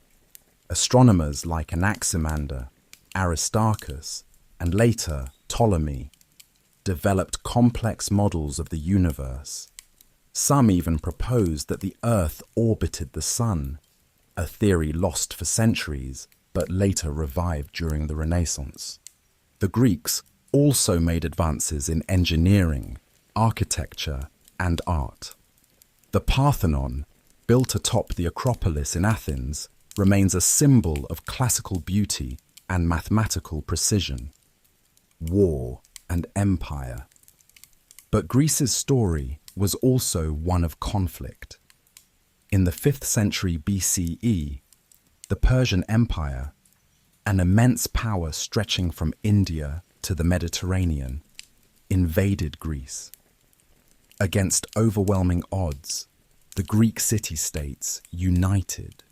Speaker 1: Astronomers like Anaximander, Aristarchus, and later Ptolemy developed complex models of the universe. Some even proposed that the Earth orbited the Sun, a theory lost for centuries, but later revived during the Renaissance. The Greeks also made advances in engineering, architecture, and art. The Parthenon, built atop the Acropolis in Athens, remains a symbol of classical beauty and mathematical precision. War and empire. But Greece's story was also one of conflict. In the 5th century BCE, the Persian Empire, an immense power stretching from India to the Mediterranean, invaded Greece. Against overwhelming odds, the Greek city-states united,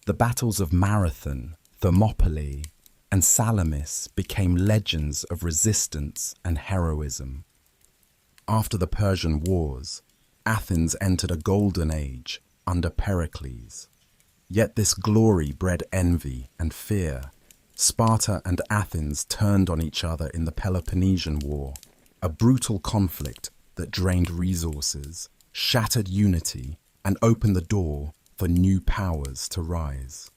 Speaker 1: The battles of Marathon, Thermopylae, and Salamis became legends of resistance and heroism. After the Persian Wars, Athens entered a golden age under Pericles. Yet this glory bred envy and fear. Sparta and Athens turned on each other in the Peloponnesian War, a brutal conflict that drained resources, shattered unity, and opened the door for new powers to rise.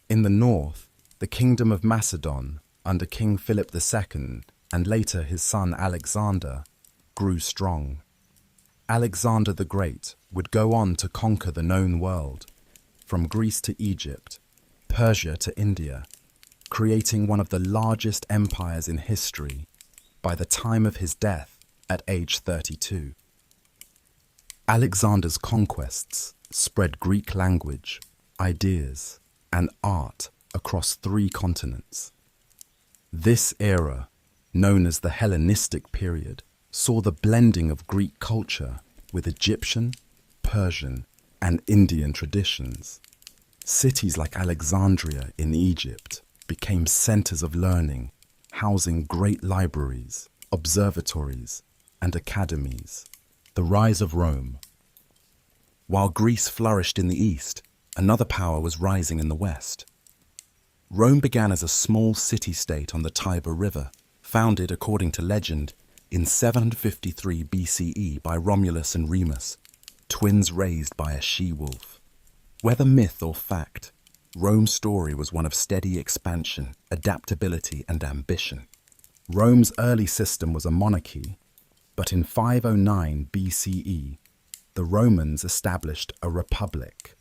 Speaker 1: In the north, the Kingdom of Macedon, under King Philip II and later his son Alexander, grew strong. Alexander the Great would go on to conquer the known world, from Greece to Egypt, Persia to India, creating one of the largest empires in history by the time of his death at age 32. Alexander's conquests spread Greek language, ideas, and art across 3 continents. This era, known as the Hellenistic period, saw the blending of Greek culture with Egyptian, Persian, and Indian traditions. Cities like Alexandria in Egypt became centers of learning, housing great libraries, observatories, and academies. The rise of Rome. While Greece flourished in the east, another power was rising in the west. Rome began as a small city-state on the Tiber River, founded, according to legend, in 753 BCE by Romulus and Remus, twins raised by a she-wolf. Whether myth or fact, Rome's story was one of steady expansion, adaptability, and ambition. Rome's early system was a monarchy, but in 509 BCE, the Romans established a republic.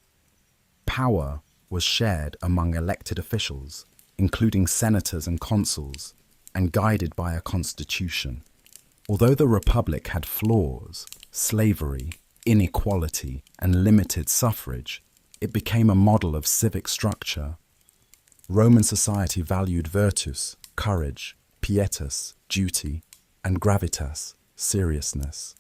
Speaker 1: Power was shared among elected officials, including senators and consuls, and guided by a constitution. Although the republic had flaws, slavery, inequality, and limited suffrage, it became a model of civic structure. Roman society valued virtus, courage, pietas, duty, and gravitas, seriousness.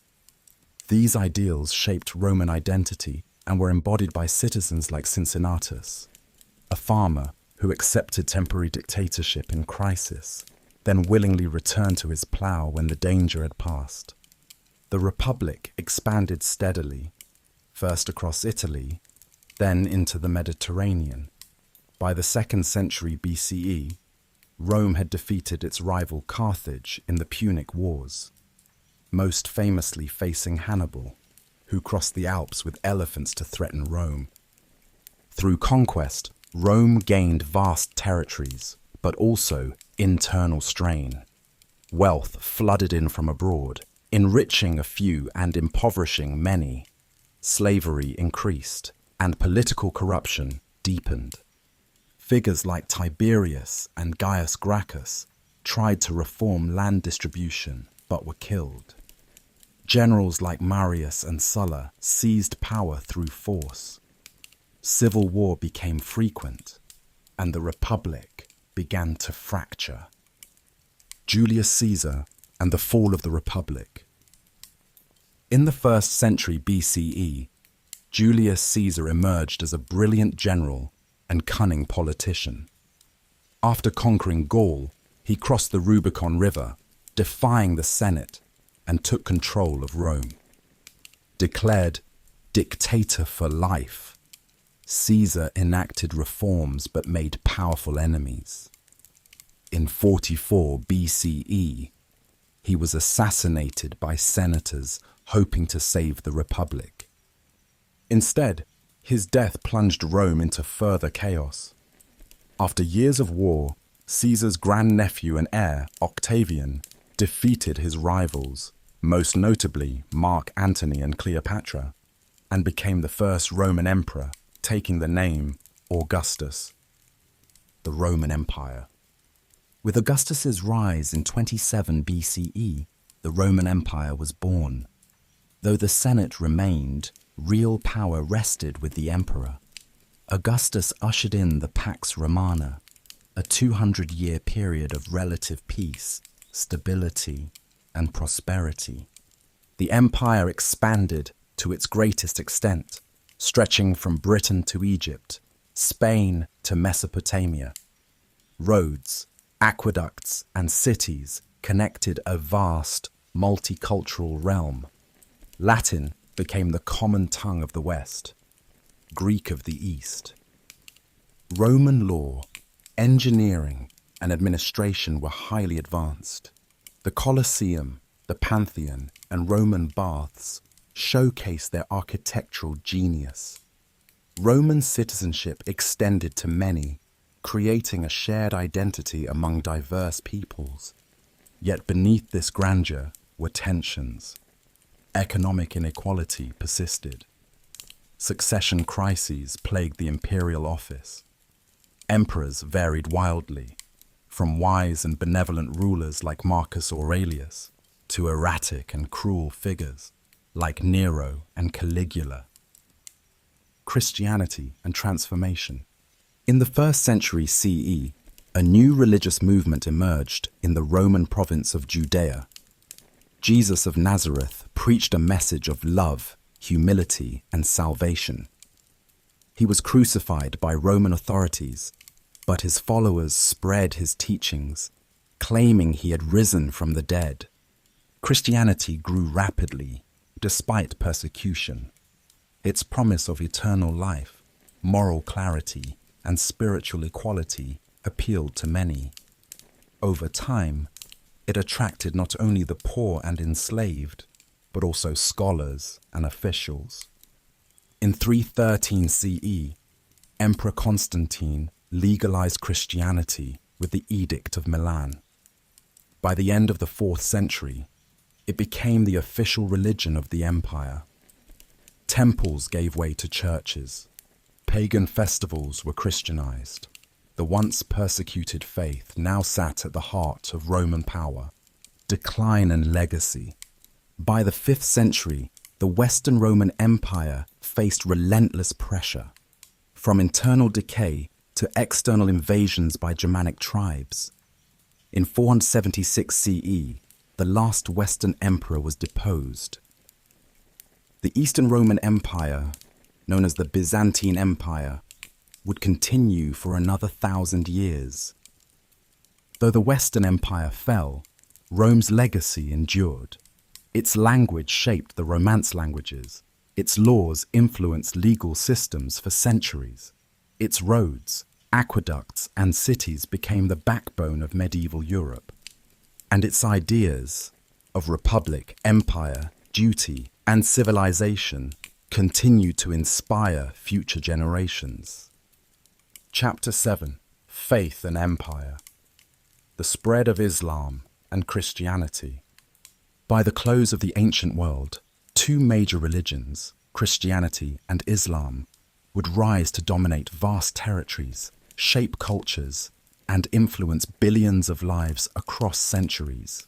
Speaker 1: These ideals shaped Roman identity and were embodied by citizens like Cincinnatus, a farmer who accepted temporary dictatorship in crisis, then willingly returned to his plough when the danger had passed. The Republic expanded steadily, first across Italy, then into the Mediterranean. By the 2nd century BCE, Rome had defeated its rival Carthage in the Punic Wars, most famously facing Hannibal, who crossed the Alps with elephants to threaten Rome. Through conquest, Rome gained vast territories, but also internal strain. Wealth flooded in from abroad, enriching a few and impoverishing many. Slavery increased, and political corruption deepened. Figures like Tiberius and Gaius Gracchus tried to reform land distribution, but were killed. Generals like Marius and Sulla seized power through force. Civil war became frequent, and the Republic began to fracture. Julius Caesar and the fall of the Republic. In the 1st century BCE, Julius Caesar emerged as a brilliant general and cunning politician. After conquering Gaul, he crossed the Rubicon River, defying the Senate, and took control of Rome. Declared dictator for life, Caesar enacted reforms but made powerful enemies. In 44 BCE, he was assassinated by senators hoping to save the Republic. Instead, his death plunged Rome into further chaos. After years of war, Caesar's grandnephew and heir, Octavian, defeated his rivals, most notably Mark Antony and Cleopatra, and became the first Roman emperor, taking the name Augustus. The Roman Empire. With Augustus's rise in 27 BCE, the Roman Empire was born. Though the Senate remained, real power rested with the emperor. Augustus ushered in the Pax Romana, a 200-year period of relative peace, stability, and prosperity. The empire expanded to its greatest extent, stretching from Britain to Egypt, Spain to Mesopotamia. Roads, aqueducts, and cities connected a vast, multicultural realm. Latin became the common tongue of the West, Greek of the East. Roman law, engineering, and administration were highly advanced. The Colosseum, the Pantheon, and Roman baths showcased their architectural genius. Roman citizenship extended to many, creating a shared identity among diverse peoples. Yet beneath this grandeur were tensions. Economic inequality persisted. Succession crises plagued the imperial office. Emperors varied wildly, from wise and benevolent rulers like Marcus Aurelius to erratic and cruel figures like Nero and Caligula. Christianity and transformation. In the 1st century CE, a new religious movement emerged in the Roman province of Judea. Jesus of Nazareth preached a message of love, humility, and salvation. He was crucified by Roman authorities, but his followers spread his teachings, claiming he had risen from the dead. Christianity grew rapidly, despite persecution. Its promise of eternal life, moral clarity, and spiritual equality appealed to many. Over time, it attracted not only the poor and enslaved, but also scholars and officials. In 313 CE, Emperor Constantine legalized Christianity with the Edict of Milan. By the end of the 4th century, it became the official religion of the empire. Temples gave way to churches. Pagan festivals were Christianized. The once persecuted faith now sat at the heart of Roman power. Decline and legacy. By the 5th century, the Western Roman Empire faced relentless pressure, from internal decay to external invasions by Germanic tribes. In 476 CE, the last Western emperor was deposed. The Eastern Roman Empire, known as the Byzantine Empire, would continue for another 1,000 years. Though the Western Empire fell, Rome's legacy endured. Its language shaped the Romance languages. Its laws influenced legal systems for centuries. Its roads, aqueducts, and cities became the backbone of medieval Europe. And its ideas of republic, empire, duty, and civilization continue to inspire future generations. Chapter 7: Faith and Empire. The spread of Islam and Christianity. By the close of the ancient world, two major religions, Christianity and Islam, would rise to dominate vast territories, shape cultures, and influence billions of lives across centuries.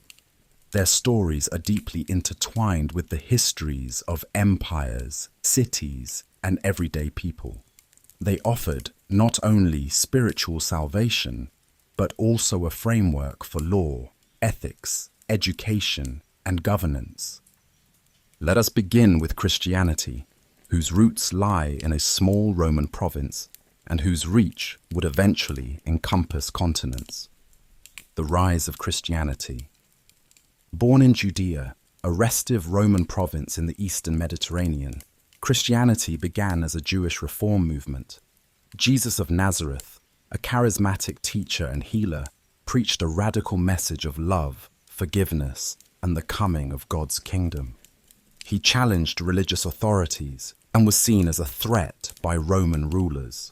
Speaker 1: Their stories are deeply intertwined with the histories of empires, cities, and everyday people. They offered not only spiritual salvation, but also a framework for law, ethics, education, and governance. Let us begin with Christianity, whose roots lie in a small Roman province and whose reach would eventually encompass continents. The rise of Christianity. Born in Judea, a restive Roman province in the eastern Mediterranean, Christianity began as a Jewish reform movement. Jesus of Nazareth, a charismatic teacher and healer, preached a radical message of love, forgiveness, and the coming of God's kingdom. He challenged religious authorities and was seen as a threat by Roman rulers.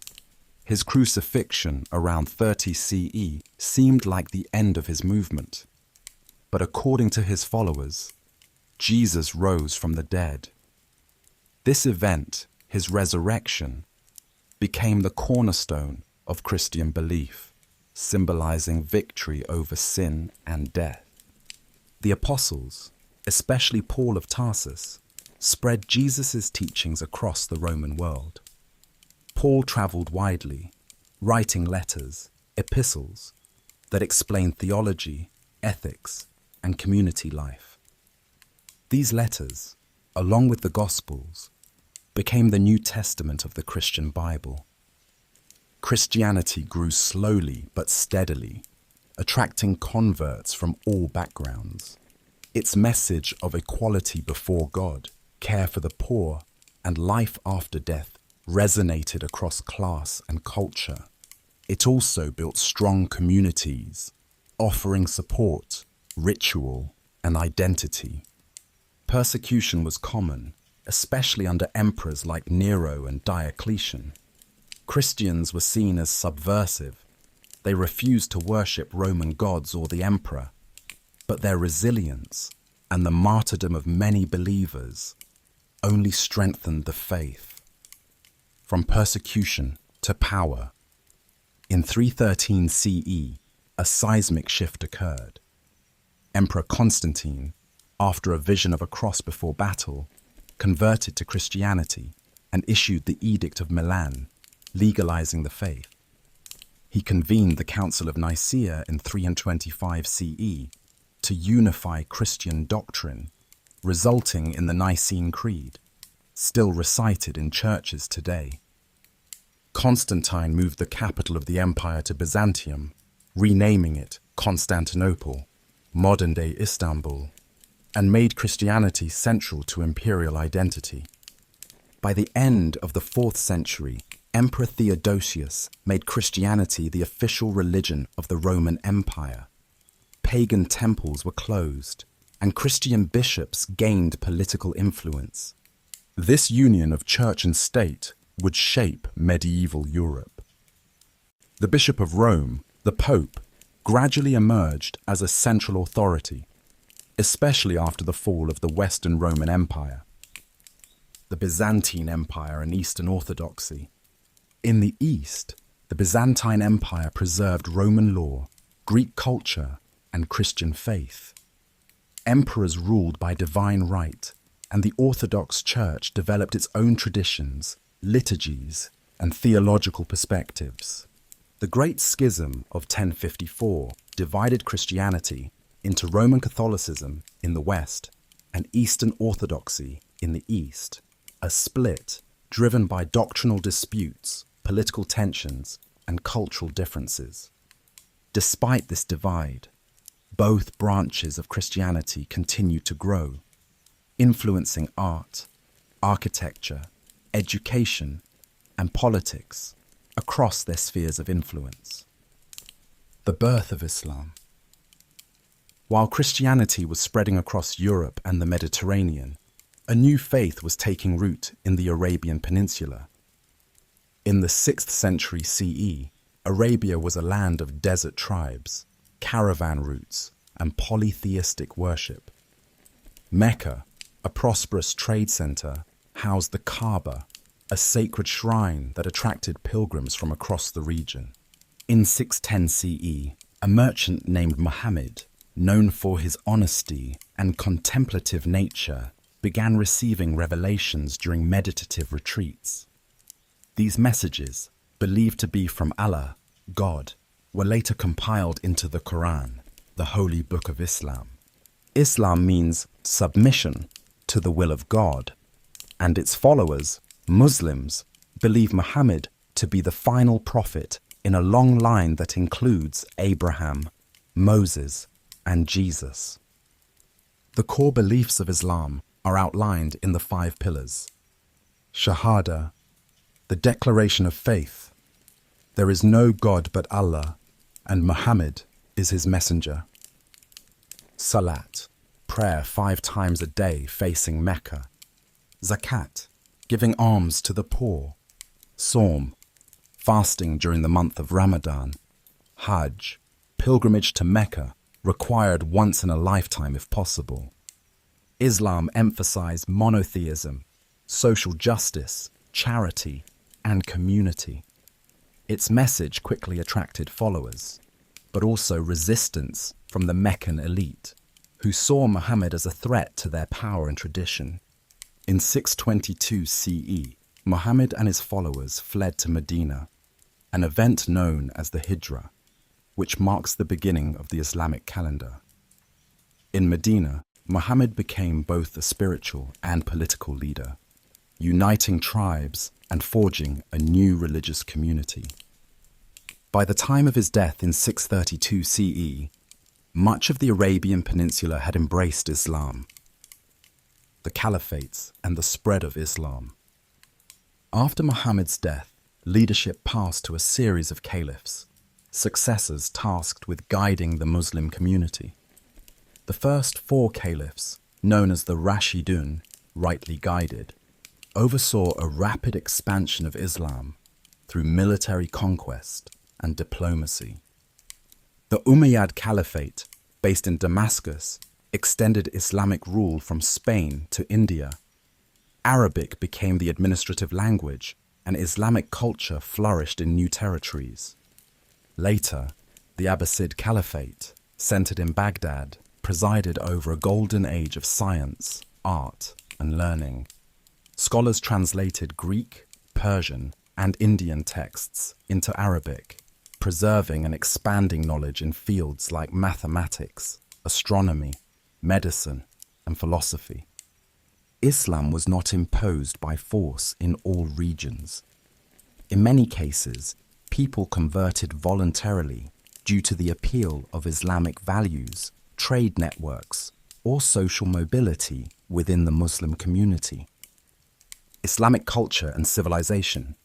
Speaker 1: His crucifixion around 30 CE seemed like the end of his movement. But according to his followers, Jesus rose from the dead. This event, his resurrection, became the cornerstone of Christian belief, symbolizing victory over sin and death. The apostles, especially Paul of Tarsus, spread Jesus' teachings across the Roman world. Paul traveled widely, writing letters, epistles, that explained theology, ethics, and community life. These letters, along with the Gospels, became the New Testament of the Christian Bible. Christianity grew slowly but steadily, attracting converts from all backgrounds. Its message of equality before God, care for the poor, and life after death resonated across class and culture. It also built strong communities, offering support, ritual, and identity. Persecution was common, especially under emperors like Nero and Diocletian. Christians were seen as subversive. They refused to worship Roman gods or the emperor, but their resilience and the martyrdom of many believers only strengthened the faith. From persecution to power. In 313 CE, a seismic shift occurred. Emperor Constantine, after a vision of a cross before battle, converted to Christianity and issued the Edict of Milan, legalizing the faith. He convened the Council of Nicaea in 325 CE to unify Christian doctrine, resulting in the Nicene Creed, still recited in churches today. Constantine moved the capital of the empire to Byzantium, renaming it Constantinople, modern-day Istanbul, and made Christianity central to imperial identity. By the end of the 4th century, Emperor Theodosius made Christianity the official religion of the Roman Empire. Pagan temples were closed, and Christian bishops gained political influence. This union of church and state would shape medieval Europe. The Bishop of Rome, the Pope, gradually emerged as a central authority, especially after the fall of the Western Roman Empire, the Byzantine Empire and Eastern Orthodoxy. In the East, the Byzantine Empire preserved Roman law, Greek culture, and Christian faith. Emperors ruled by divine right, and the Orthodox Church developed its own traditions, liturgies, and theological perspectives. The Great Schism of 1054 divided Christianity into Roman Catholicism in the West and Eastern Orthodoxy in the East, a split driven by doctrinal disputes, political tensions, and cultural differences. Despite this divide, both branches of Christianity continued to grow, influencing art, architecture, education, and politics across their spheres of influence. The birth of Islam. While Christianity was spreading across Europe and the Mediterranean, a new faith was taking root in the Arabian Peninsula. In the 6th century CE, Arabia was a land of desert tribes, caravan routes, and polytheistic worship. Mecca, a prosperous trade center, housed the Kaaba, a sacred shrine that attracted pilgrims from across the region. In 610 CE, a merchant named Muhammad, known for his honesty and contemplative nature, began receiving revelations during meditative retreats. These messages, believed to be from Allah, God, were later compiled into the Quran, the holy book of Islam. Islam means submission to the will of God, and its followers, Muslims, believe Muhammad to be the final prophet in a long line that includes Abraham, Moses, and Jesus. The core beliefs of Islam are outlined in the 5 pillars. Shahada, the declaration of faith. There is no God but Allah, and Muhammad is his messenger. Salat, prayer 5 times a day facing Mecca. Zakat, giving alms to the poor. Sawm, fasting during the month of Ramadan. Hajj, pilgrimage to Mecca, required once in a lifetime if possible. Islam emphasized monotheism, social justice, charity, and community. Its message quickly attracted followers, but also resistance from the Meccan elite, who saw Muhammad as a threat to their power and tradition. In 622 CE, Muhammad and his followers fled to Medina, an event known as the Hijra, which marks the beginning of the Islamic calendar. In Medina, Muhammad became both a spiritual and political leader, uniting tribes and forging a new religious community. By the time of his death in 632 CE, much of the Arabian Peninsula had embraced Islam, the caliphates and the spread of Islam. After Muhammad's death, leadership passed to a series of caliphs, successors tasked with guiding the Muslim community. The first 4 caliphs, known as the Rashidun, rightly guided, oversaw a rapid expansion of Islam through military conquest and diplomacy. The Umayyad Caliphate, based in Damascus, extended Islamic rule from Spain to India. Arabic became the administrative language, and Islamic culture flourished in new territories. Later, the Abbasid Caliphate, centered in Baghdad, presided over a golden age of science, art, and learning. Scholars translated Greek, Persian, and Indian texts into Arabic, preserving and expanding knowledge in fields like mathematics, astronomy, medicine, and philosophy. Islam was not imposed by force in all regions. In many cases, people converted voluntarily due to the appeal of Islamic values, trade networks, or social mobility within the Muslim community. Islamic culture and civilization.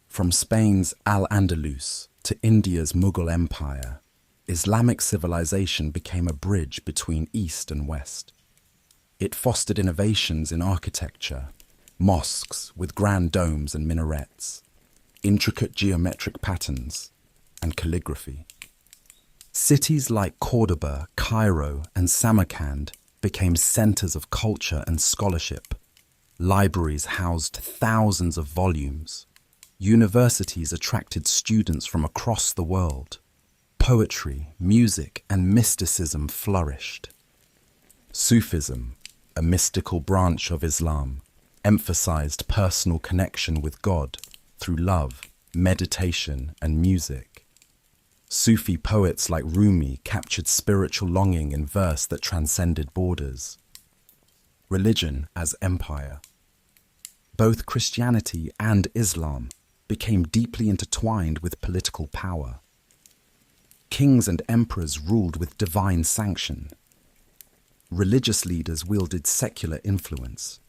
Speaker 1: From Spain's Al-Andalus to India's Mughal Empire, Islamic civilization became a bridge between East and West. It fostered innovations in architecture, mosques with grand domes and minarets, intricate geometric patterns, and calligraphy. Cities like Cordoba, Cairo, and Samarkand became centers of culture and scholarship. Libraries housed thousands of volumes. Universities attracted students from across the world. Poetry, music, and mysticism flourished. Sufism, a mystical branch of Islam, emphasized personal connection with God through love, meditation, and music. Sufi poets like Rumi captured spiritual longing in verse that transcended borders. Religion as empire. Both Christianity and Islam became deeply intertwined with political power. Kings and emperors ruled with divine sanction. Religious leaders wielded secular influence.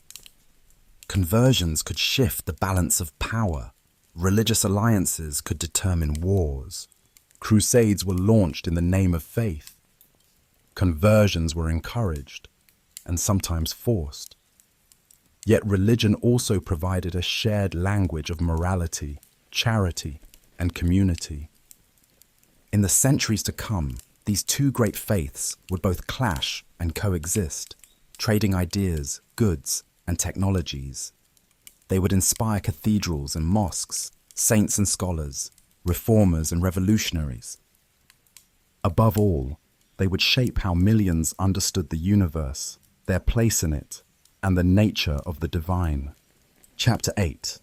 Speaker 1: Conversions could shift the balance of power. Religious alliances could determine wars. Crusades were launched in the name of faith. Conversions were encouraged and sometimes forced. Yet religion also provided a shared language of morality, charity, and community. In the centuries to come, these two great faiths would both clash and coexist, trading ideas, goods, and technologies. They would inspire cathedrals and mosques, saints and scholars, reformers and revolutionaries. Above all, they would shape how millions understood the universe, their place in it, and the nature of the divine. Chapter 8.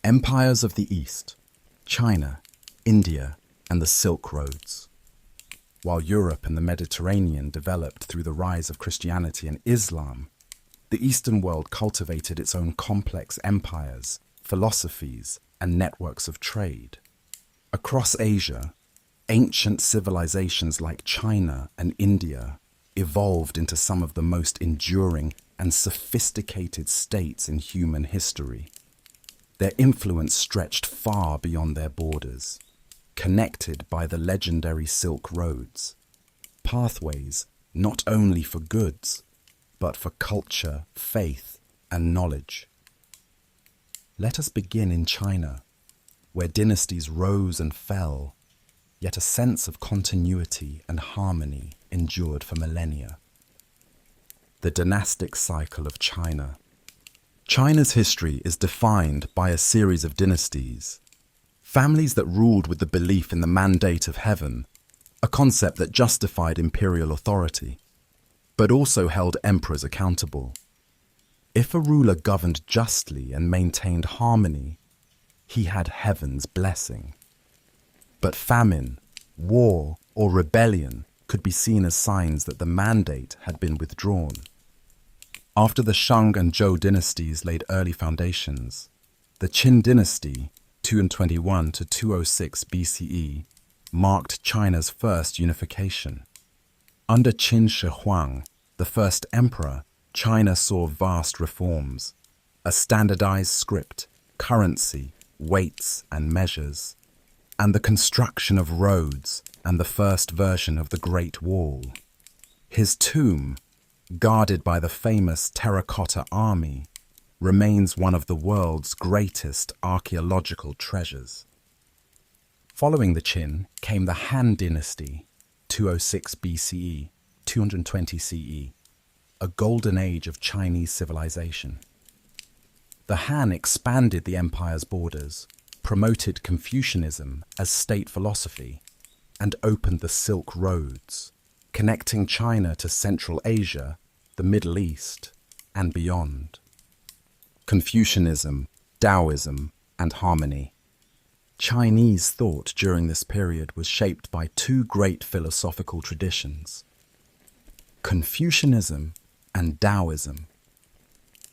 Speaker 1: Empires of the East, China, India, and the Silk Roads. While Europe and the Mediterranean developed through the rise of Christianity and Islam, the Eastern world cultivated its own complex empires, philosophies, and networks of trade. Across Asia, ancient civilizations like China and India evolved into some of the most enduring and sophisticated states in human history. Their influence stretched far beyond their borders, connected by the legendary Silk Roads, pathways not only for goods, but for culture, faith, and knowledge. Let us begin in China, where dynasties rose and fell, yet a sense of continuity and harmony endured for millennia. The dynastic cycle of China. China's history is defined by a series of dynasties, families that ruled with the belief in the mandate of heaven, a concept that justified imperial authority, but also held emperors accountable. If a ruler governed justly and maintained harmony, he had heaven's blessing. But famine, war, or rebellion could be seen as signs that the mandate had been withdrawn. After the Shang and Zhou dynasties laid early foundations, the Qin dynasty, 221 to 206 BCE, marked China's first unification. Under Qin Shi Huang, the first emperor, China saw vast reforms: a standardized script, currency, weights and measures, and the construction of roads and the first version of the Great Wall. His tomb, guarded by the famous Terracotta Army, remains one of the world's greatest archaeological treasures. Following the Qin came the Han Dynasty, 206 BCE, 220 CE, a golden age of Chinese civilization. The Han expanded the empire's borders, promoted Confucianism as state philosophy, and opened the Silk Roads, connecting China to Central Asia, the Middle East, and beyond. Confucianism, Taoism, and harmony. Chinese thought during this period was shaped by two great philosophical traditions: Confucianism and Taoism.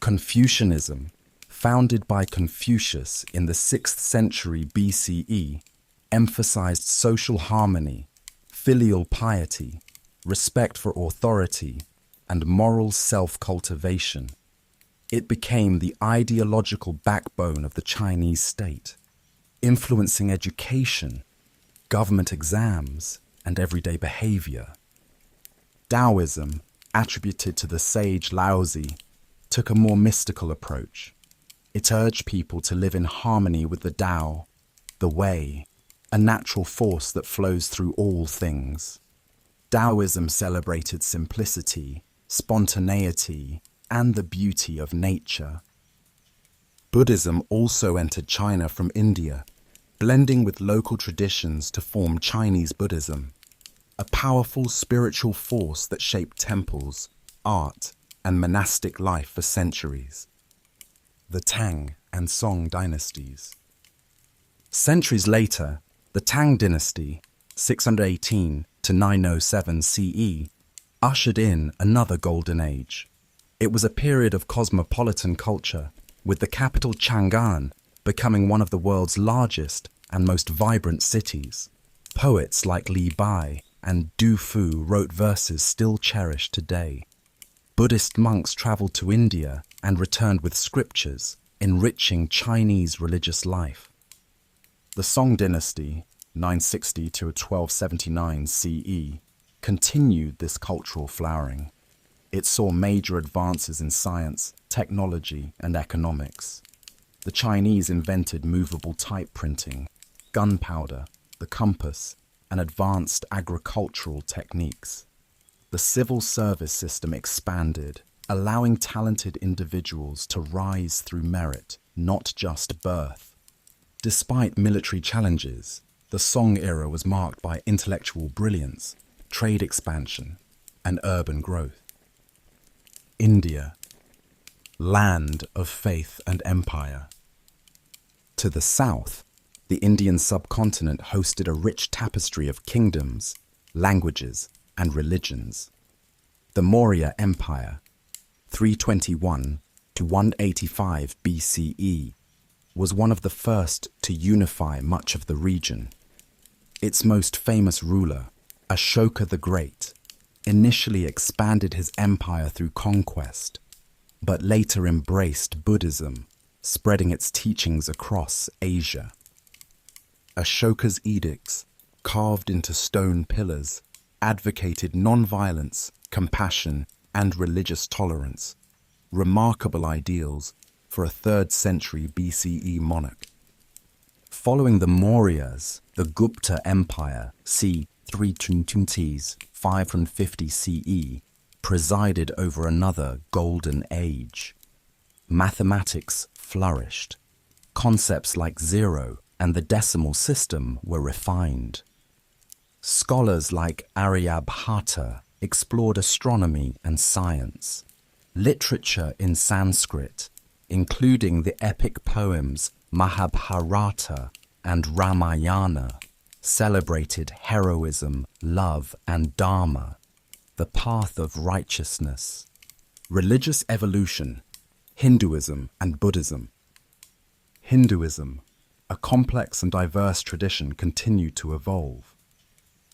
Speaker 1: Confucianism, founded by Confucius in the 6th century BCE, emphasized social harmony, filial piety, respect for authority, and moral self-cultivation. It became the ideological backbone of the Chinese state, influencing education, government exams, and everyday behavior. Taoism, attributed to the sage Laozi, took a more mystical approach. It urged people to live in harmony with the Tao, the way, a natural force that flows through all things. Taoism celebrated simplicity, spontaneity, and the beauty of nature. Buddhism also entered China from India, blending with local traditions to form Chinese Buddhism, a powerful spiritual force that shaped temples, art, and monastic life for centuries. The Tang and Song dynasties. Centuries later, the Tang dynasty, 618 to 907 CE, ushered in another golden age. It was a period of cosmopolitan culture, with the capital Chang'an becoming one of the world's largest and most vibrant cities. Poets like Li Bai and Du Fu wrote verses still cherished today. Buddhist monks traveled to India and returned with scriptures, enriching Chinese religious life. The Song dynasty, 960 to 1279 CE, continued this cultural flowering. It saw major advances in science, technology, and economics. The Chinese invented movable type printing, gunpowder, the compass, and advanced agricultural techniques. The civil service system expanded, allowing talented individuals to rise through merit, not just birth. Despite military challenges, the Song era was marked by intellectual brilliance, trade expansion, and urban growth. India, land of faith and empire. To the south, the Indian subcontinent hosted a rich tapestry of kingdoms, languages, and religions. The Maurya Empire, 321 to 185 BCE, was one of the first to unify much of the region. Its most famous ruler, Ashoka the Great, initially expanded his empire through conquest, but later embraced Buddhism, spreading its teachings across Asia. Ashoka's edicts, carved into stone pillars, advocated non-violence, compassion, and religious tolerance, remarkable ideals for a 3rd century BCE monarch. Following the Mauryas, the Gupta Empire, c. 320s, 550 CE, presided over another golden age. Mathematics flourished. Concepts like zero and the decimal system were refined. Scholars like Aryabhata explored astronomy and science. Literature in Sanskrit, including the epic poems Mahabharata and Ramayana, celebrated heroism, love, and dharma, the path of righteousness. Religious evolution, Hinduism and Buddhism. Hinduism, a complex and diverse tradition continued to evolve.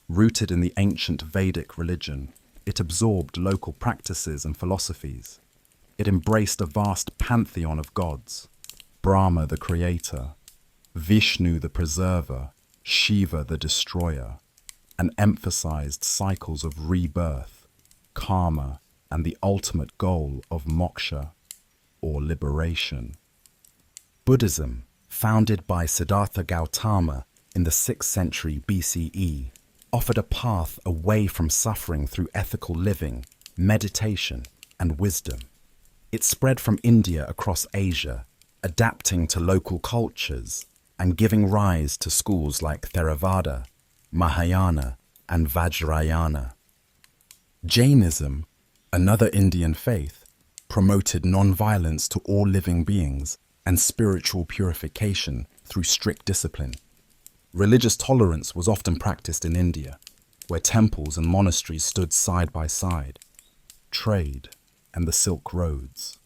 Speaker 1: Rooted in the ancient Vedic religion, it absorbed local practices and philosophies. It embraced a vast pantheon of gods: Brahma the creator, Vishnu the preserver, Shiva the destroyer, and emphasized cycles of rebirth, karma, and the ultimate goal of moksha, or liberation. Buddhism, founded by Siddhartha Gautama in the 6th century BCE, offered a path away from suffering through ethical living, meditation, and wisdom. It spread from India across Asia, adapting to local cultures and giving rise to schools like Theravada, Mahayana, and Vajrayana. Jainism, another Indian faith, promoted non-violence to all living beings and spiritual purification through strict discipline. Religious tolerance was often practiced in India, where temples and monasteries stood side by side. Trade and the Silk Roads.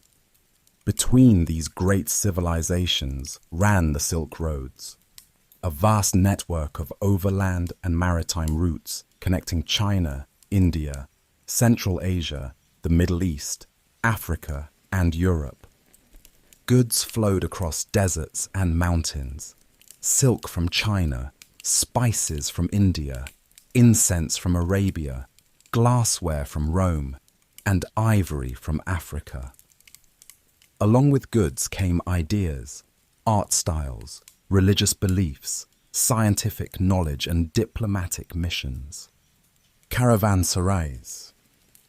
Speaker 1: Between these great civilizations ran the Silk Roads, a vast network of overland and maritime routes connecting China, India, Central Asia, the Middle East, Africa, and Europe. Goods flowed across deserts and mountains: silk from China, spices from India, incense from Arabia, glassware from Rome, and ivory from Africa. Along with goods came ideas, art styles, religious beliefs, scientific knowledge, and diplomatic missions. Caravanserais,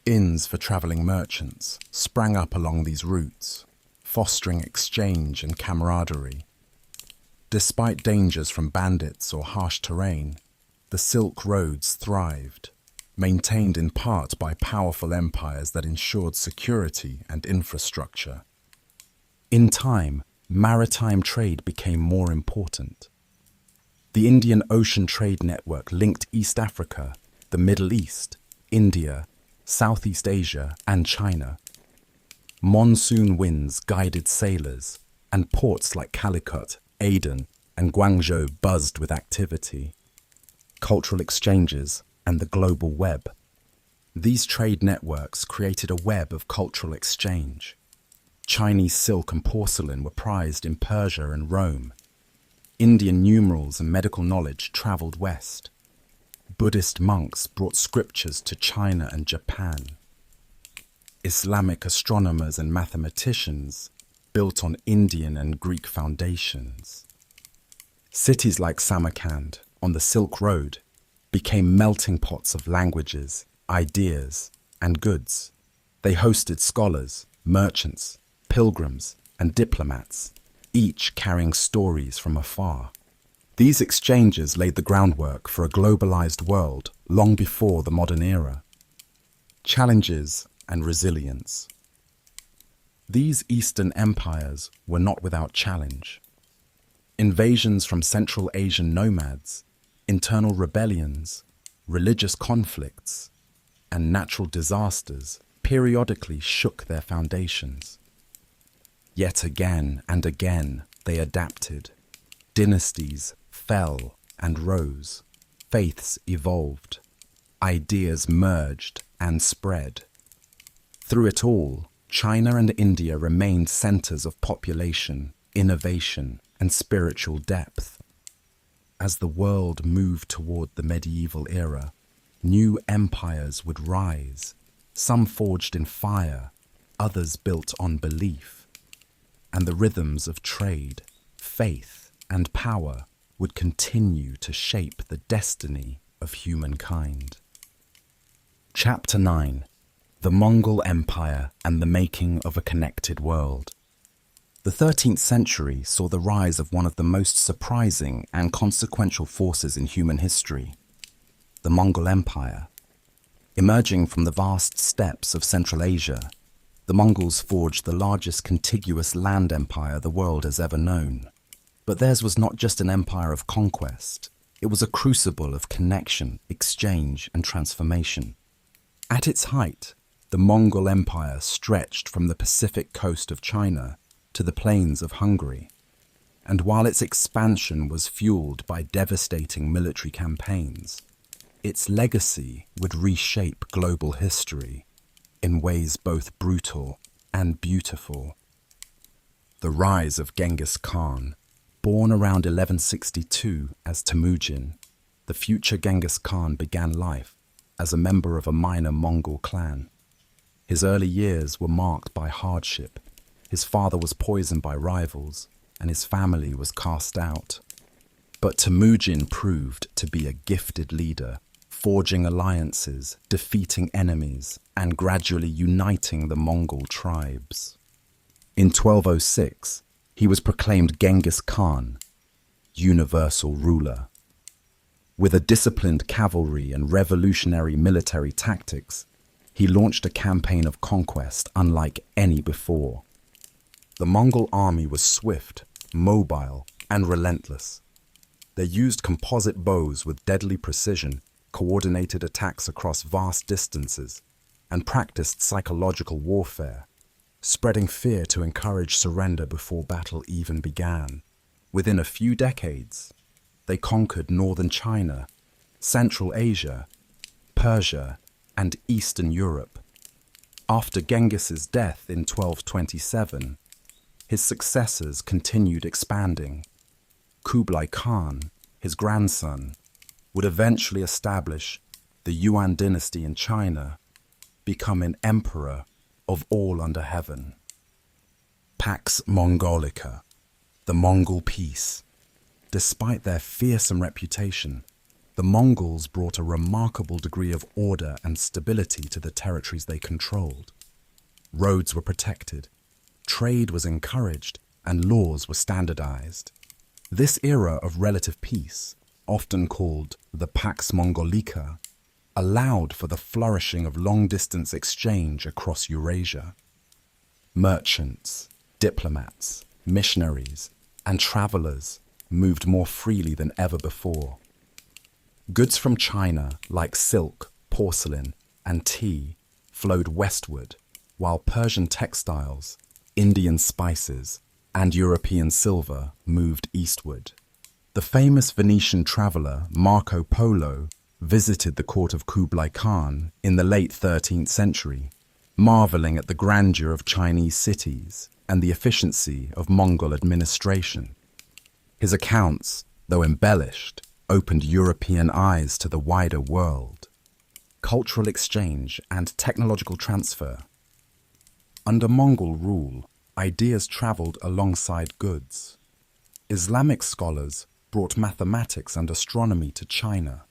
Speaker 1: inns for traveling merchants, sprang up along these routes, fostering exchange and camaraderie. Despite dangers from bandits or harsh terrain, the Silk Roads thrived, maintained in part by powerful empires that ensured security and infrastructure. In time, maritime trade became more important. The Indian Ocean Trade Network linked East Africa, the Middle East, India, Southeast Asia, and China. Monsoon winds guided sailors, and ports like Calicut, Aden, and Guangzhou buzzed with activity. Cultural exchanges and the global web. These trade networks created a web of cultural exchange. Chinese silk and porcelain were prized in Persia and Rome. Indian numerals and medical knowledge traveled west. Buddhist monks brought scriptures to China and Japan. Islamic astronomers and mathematicians built on Indian and Greek foundations. Cities like Samarkand, on the Silk Road, became melting pots of languages, ideas, and goods. They hosted scholars, merchants, pilgrims, and diplomats, each carrying stories from afar. These exchanges laid the groundwork for a globalized world long before the modern era. Challenges and resilience. These Eastern empires were not without challenge. Invasions from Central Asian nomads, internal rebellions, religious conflicts, and natural disasters periodically shook their foundations. Yet again and again they adapted. Dynasties fell and rose. Faiths evolved. Ideas merged and spread. Through it all, China and India remained centers of population, innovation, and spiritual depth. As the world moved toward the medieval era, new empires would rise, some forged in fire, others built on belief. And the rhythms of trade, faith, and power would continue to shape the destiny of humankind. Chapter 9: The Mongol Empire and the Making of a Connected World. The 13th century saw the rise of one of the most surprising and consequential forces in human history, the Mongol Empire. Emerging from the vast steppes of Central Asia, the Mongols forged the largest contiguous land empire the world has ever known. But theirs was not just an empire of conquest. It was a crucible of connection, exchange, and transformation. At its height, the Mongol Empire stretched from the Pacific coast of China to the plains of Hungary. And while its expansion was fueled by devastating military campaigns, its legacy would reshape global history in ways both brutal and beautiful. The rise of Genghis Khan, born around 1162 as Temujin, the future Genghis Khan began life as a member of a minor Mongol clan. His early years were marked by hardship. His father was poisoned by rivals, and his family was cast out. But Temujin proved to be a gifted leader, forging alliances, defeating enemies, and gradually uniting the Mongol tribes. In 1206, he was proclaimed Genghis Khan, universal ruler. With a disciplined cavalry and revolutionary military tactics, he launched a campaign of conquest unlike any before. The Mongol army was swift, mobile, and relentless. They used composite bows with deadly precision, coordinated attacks across vast distances, and practiced psychological warfare, spreading fear to encourage surrender before battle even began. Within a few decades, they conquered northern China, Central Asia, Persia, and Eastern Europe. After Genghis's death in 1227, his successors continued expanding. Kublai Khan, his grandson, would eventually establish the Yuan dynasty in China, becoming emperor of all under heaven. Pax Mongolica, the Mongol peace. Despite their fearsome reputation, the Mongols brought a remarkable degree of order and stability to the territories they controlled. Roads were protected, trade was encouraged, and laws were standardized. This era of relative peace, often called the Pax Mongolica, allowed for the flourishing of long-distance exchange across Eurasia. Merchants, diplomats, missionaries, and travelers moved more freely than ever before. Goods from China, like silk, porcelain, and tea, flowed westward, while Persian textiles, Indian spices, and European silver moved eastward. The famous Venetian traveller Marco Polo visited the court of Kublai Khan in the late 13th century, marveling at the grandeur of Chinese cities and the efficiency of Mongol administration. His accounts, though embellished, opened European eyes to the wider world. Cultural exchange and technological transfer. Under Mongol rule, ideas traveled alongside goods. Islamic scholars brought mathematics and astronomy to China.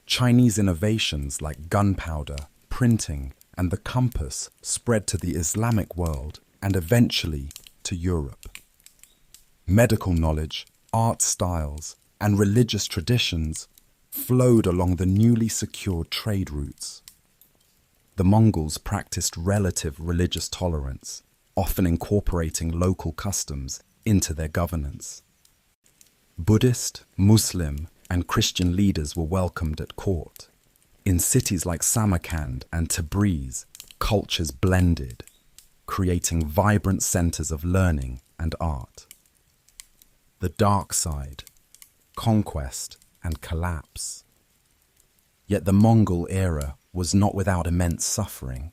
Speaker 1: Chinese innovations like gunpowder, printing, and the compass spread to the Islamic world and eventually to Europe. Medical knowledge, art styles, and religious traditions flowed along the newly secured trade routes. The Mongols practiced relative religious tolerance, often incorporating local customs into their governance. Buddhist, Muslim, and Christian leaders were welcomed at court. In cities like Samarkand and Tabriz, cultures blended, creating vibrant centers of learning and art. The dark side, conquest and collapse. Yet the Mongol era was not without immense suffering.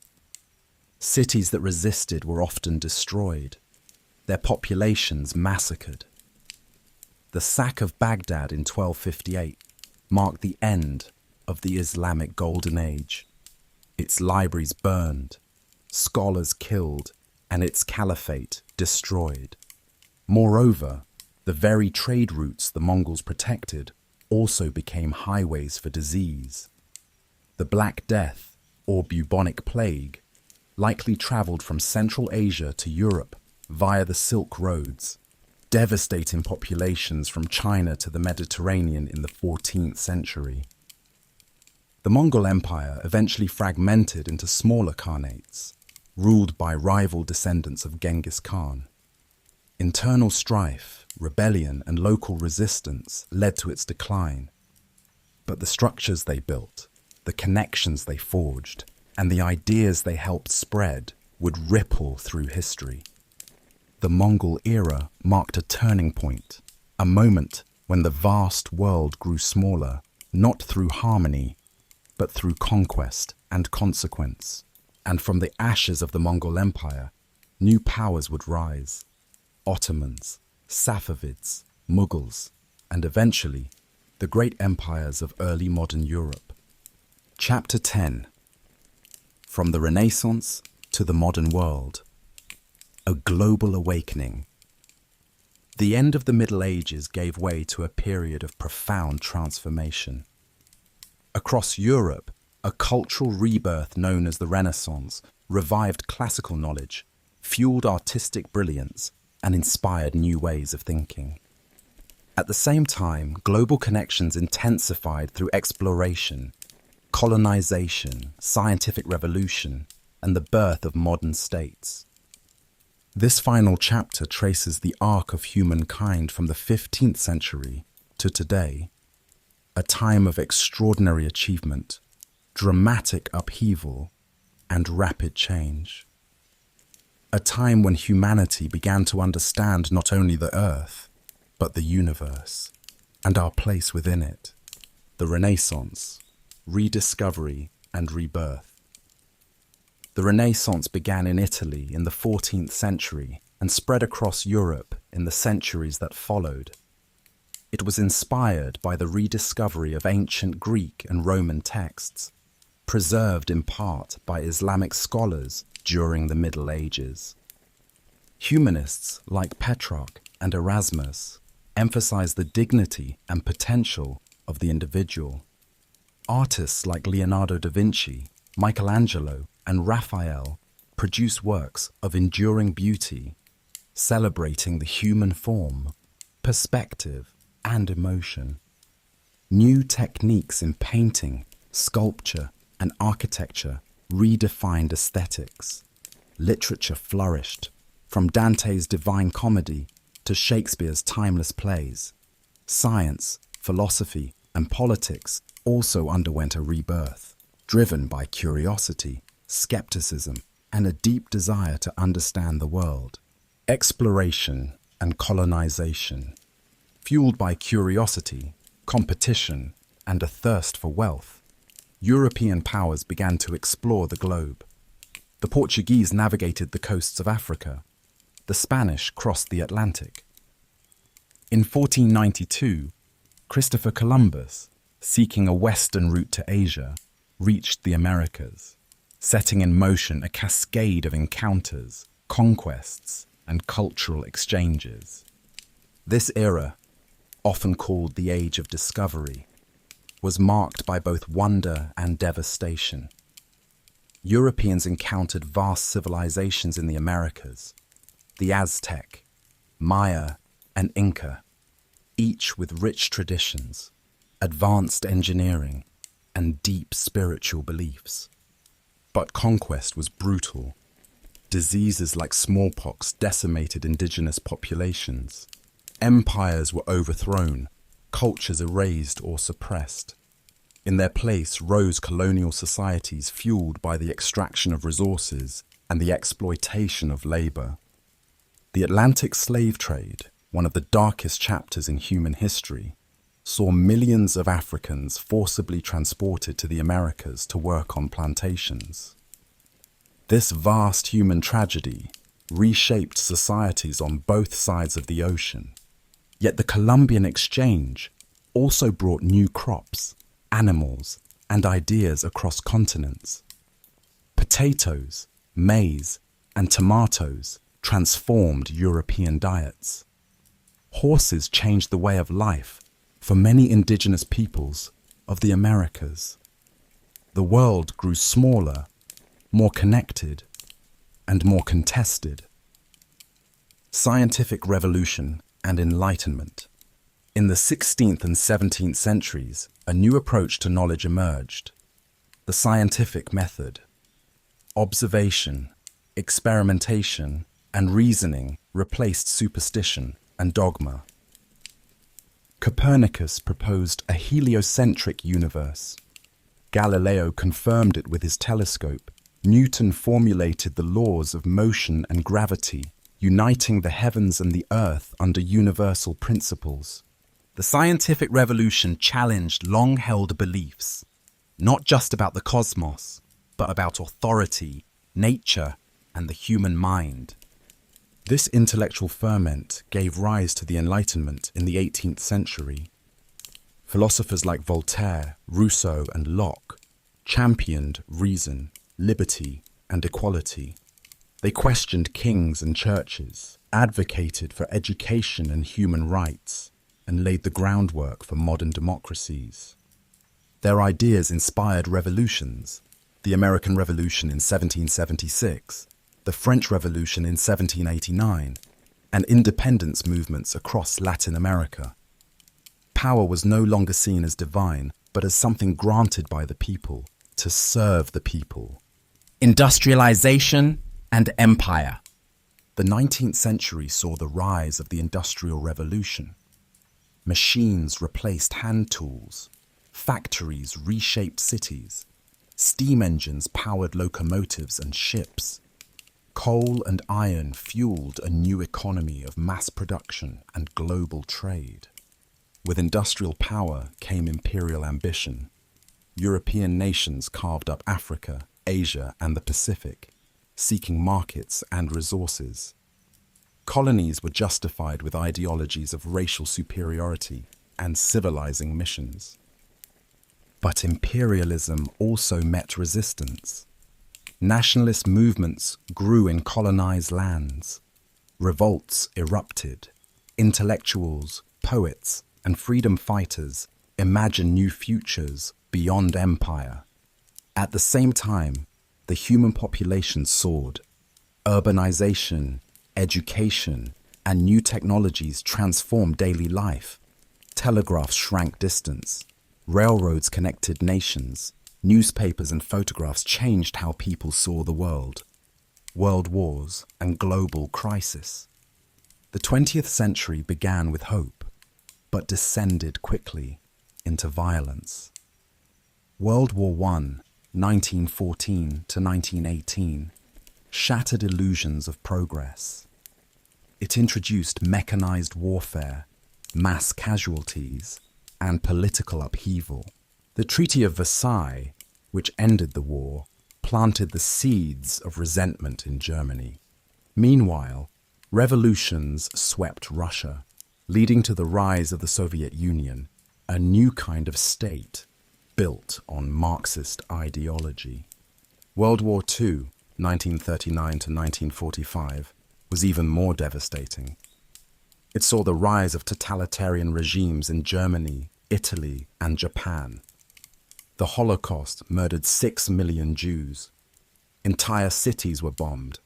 Speaker 1: Cities that resisted were often destroyed, their populations massacred. The sack of Baghdad in 1258 marked the end of the Islamic Golden Age. Its libraries burned, scholars killed, and its caliphate destroyed. Moreover, the very trade routes the Mongols protected also became highways for disease. The Black Death, or bubonic plague, likely traveled from Central Asia to Europe via the Silk Roads, devastating populations from China to the Mediterranean in the 14th century. The Mongol Empire eventually fragmented into smaller khanates, ruled by rival descendants of Genghis Khan. Internal strife, rebellion, and local resistance led to its decline. But the structures they built, the connections they forged, and the ideas they helped spread would ripple through history. The Mongol era marked a turning point, a moment when the vast world grew smaller, not through harmony, but through conquest and consequence. And from the ashes of the Mongol Empire, new powers would rise: Ottomans, Safavids, Mughals, and eventually the great empires of early modern Europe. Chapter 10. From the Renaissance to the modern world. A global awakening. The end of the Middle Ages gave way to a period of profound transformation. Across Europe, a cultural rebirth known as the Renaissance revived classical knowledge, fueled artistic brilliance, and inspired new ways of thinking. At the same time, global connections intensified through exploration, colonization, scientific revolution, and the birth of modern states. This final chapter traces the arc of humankind from the 15th century to today, a time of extraordinary achievement, dramatic upheaval, and rapid change. A time when humanity began to understand not only the Earth, but the universe, and our place within it. The Renaissance, rediscovery, and rebirth. The Renaissance began in Italy in the 14th century and spread across Europe in the centuries that followed. It was inspired by the rediscovery of ancient Greek and Roman texts, preserved in part by Islamic scholars during the Middle Ages. Humanists like Petrarch and Erasmus emphasized the dignity and potential of the individual. Artists like Leonardo da Vinci, Michelangelo, and Raphael produce works of enduring beauty, celebrating the human form, perspective, and emotion. New techniques in painting, sculpture, and architecture redefined aesthetics. Literature flourished, from Dante's Divine Comedy to Shakespeare's timeless plays. Science, philosophy, and politics also underwent a rebirth, driven by curiosity, skepticism, and a deep desire to understand the world. Exploration and colonization. Fueled by curiosity, competition, and a thirst for wealth, European powers began to explore the globe. The Portuguese navigated the coasts of Africa. The Spanish crossed the Atlantic. In 1492, Christopher Columbus, seeking a western route to Asia, reached the Americas, setting in motion a cascade of encounters, conquests, and cultural exchanges. This era, often called the Age of Discovery, was marked by both wonder and devastation. Europeans encountered vast civilizations in the Americas, the Aztec, Maya, and Inca, each with rich traditions, advanced engineering, and deep spiritual beliefs. But conquest was brutal. Diseases like smallpox decimated indigenous populations. Empires were overthrown, cultures erased or suppressed. In their place rose colonial societies fueled by the extraction of resources and the exploitation of labor. The Atlantic slave trade, one of the darkest chapters in human history, saw millions of Africans forcibly transported to the Americas to work on plantations. This vast human tragedy reshaped societies on both sides of the ocean. Yet the Columbian Exchange also brought new crops, animals, and ideas across continents. Potatoes, maize, and tomatoes transformed European diets. Horses changed the way of life for many indigenous peoples of the Americas. The world grew smaller, more connected, and more contested. Scientific revolution and enlightenment. In the 16th and 17th centuries, a new approach to knowledge emerged: the scientific method. Observation, experimentation, and reasoning replaced superstition and dogma. Copernicus proposed a heliocentric universe. Galileo confirmed it with his telescope. Newton formulated the laws of motion and gravity, uniting the heavens and the earth under universal principles. The scientific revolution challenged long-held beliefs, not just about the cosmos, but about authority, nature, and the human mind. This intellectual ferment gave rise to the Enlightenment in the 18th century. Philosophers like Voltaire, Rousseau, and Locke championed reason, liberty, and equality. They questioned kings and churches, advocated for education and human rights, and laid the groundwork for modern democracies. Their ideas inspired revolutions: the American Revolution in 1776, the French Revolution in 1789, and independence movements across Latin America. Power was no longer seen as divine, but as something granted by the people, to serve the people. Industrialization and empire. The 19th century saw the rise of the Industrial Revolution. Machines replaced hand tools, factories reshaped cities, steam engines powered locomotives and ships. Coal and iron fueled a new economy of mass production and global trade. With industrial power came imperial ambition. European nations carved up Africa, Asia, and the Pacific, seeking markets and resources. Colonies were justified with ideologies of racial superiority and civilizing missions. But imperialism also met resistance. Nationalist movements grew in colonized lands. Revolts erupted. Intellectuals, poets, and freedom fighters imagined new futures beyond empire. At the same time, the human population soared. Urbanization, education, and new technologies transformed daily life. Telegraphs shrank distance. Railroads connected nations. Newspapers and photographs changed how people saw the world. World wars and global crisis. The 20th century began with hope, but descended quickly into violence. World War I, 1914 to 1918, shattered illusions of progress. It introduced mechanized warfare, mass casualties, and political upheaval. The Treaty of Versailles, which ended the war, planted the seeds of resentment in Germany. Meanwhile, revolutions swept Russia, leading to the rise of the Soviet Union, a new kind of state built on Marxist ideology. World War II, 1939 to 1945, was even more devastating. It saw the rise of totalitarian regimes in Germany, Italy, and Japan. The Holocaust murdered 6 million Jews. Entire cities were bombed.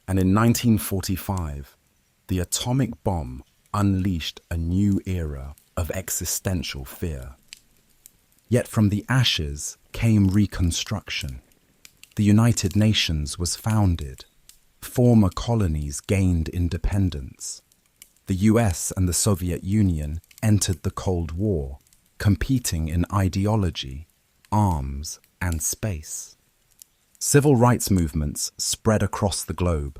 Speaker 1: And in 1945, the atomic bomb unleashed a new era of existential fear. Yet from the ashes came reconstruction. The United Nations was founded. Former colonies gained independence. The US and the Soviet Union entered the Cold War, competing in ideology, arms, and space. Civil rights movements spread across the globe,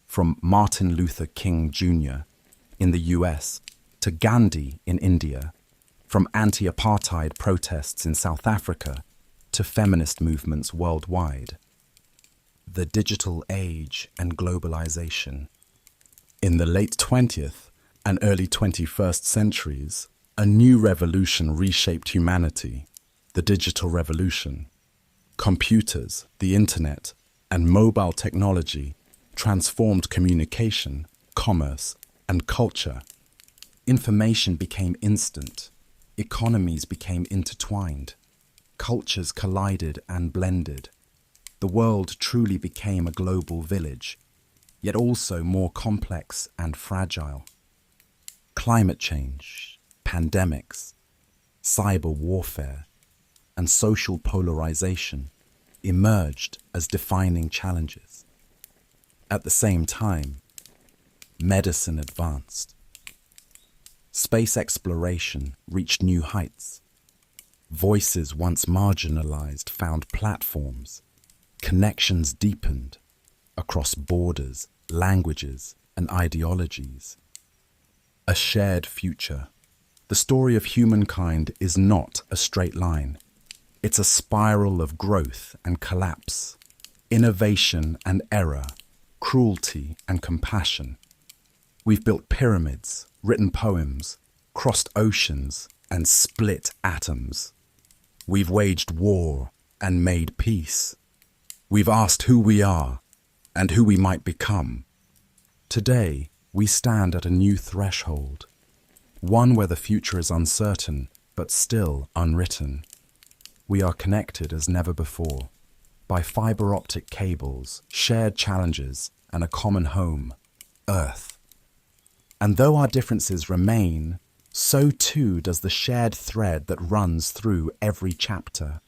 Speaker 1: from Martin Luther King Jr. in the US to Gandhi in India, from anti-apartheid protests in South Africa to feminist movements worldwide. The digital age and globalization. In the late 20th and early 21st centuries, a new revolution reshaped humanity, the digital revolution. Computers, the internet, and mobile technology transformed communication, commerce, and culture. Information became instant. Economies became intertwined. Cultures collided and blended. The world truly became a global village, yet also more complex and fragile. Climate change, pandemics, cyber warfare, and social polarization emerged as defining challenges. At the same time, medicine advanced. Space exploration reached new heights. Voices once marginalized found platforms. Connections deepened across borders, languages, and ideologies. A shared future. The story of humankind is not a straight line. It's a spiral of growth and collapse, innovation and error, cruelty and compassion. We've built pyramids, written poems, crossed oceans, and split atoms. We've waged war and made peace. We've asked who we are and who we might become. Today, we stand at a new threshold, one where the future is uncertain but still unwritten. We are connected as never before, by fiber optic cables, shared challenges, and a common home, Earth. And though our differences remain, so too does the shared thread that runs through every chapter,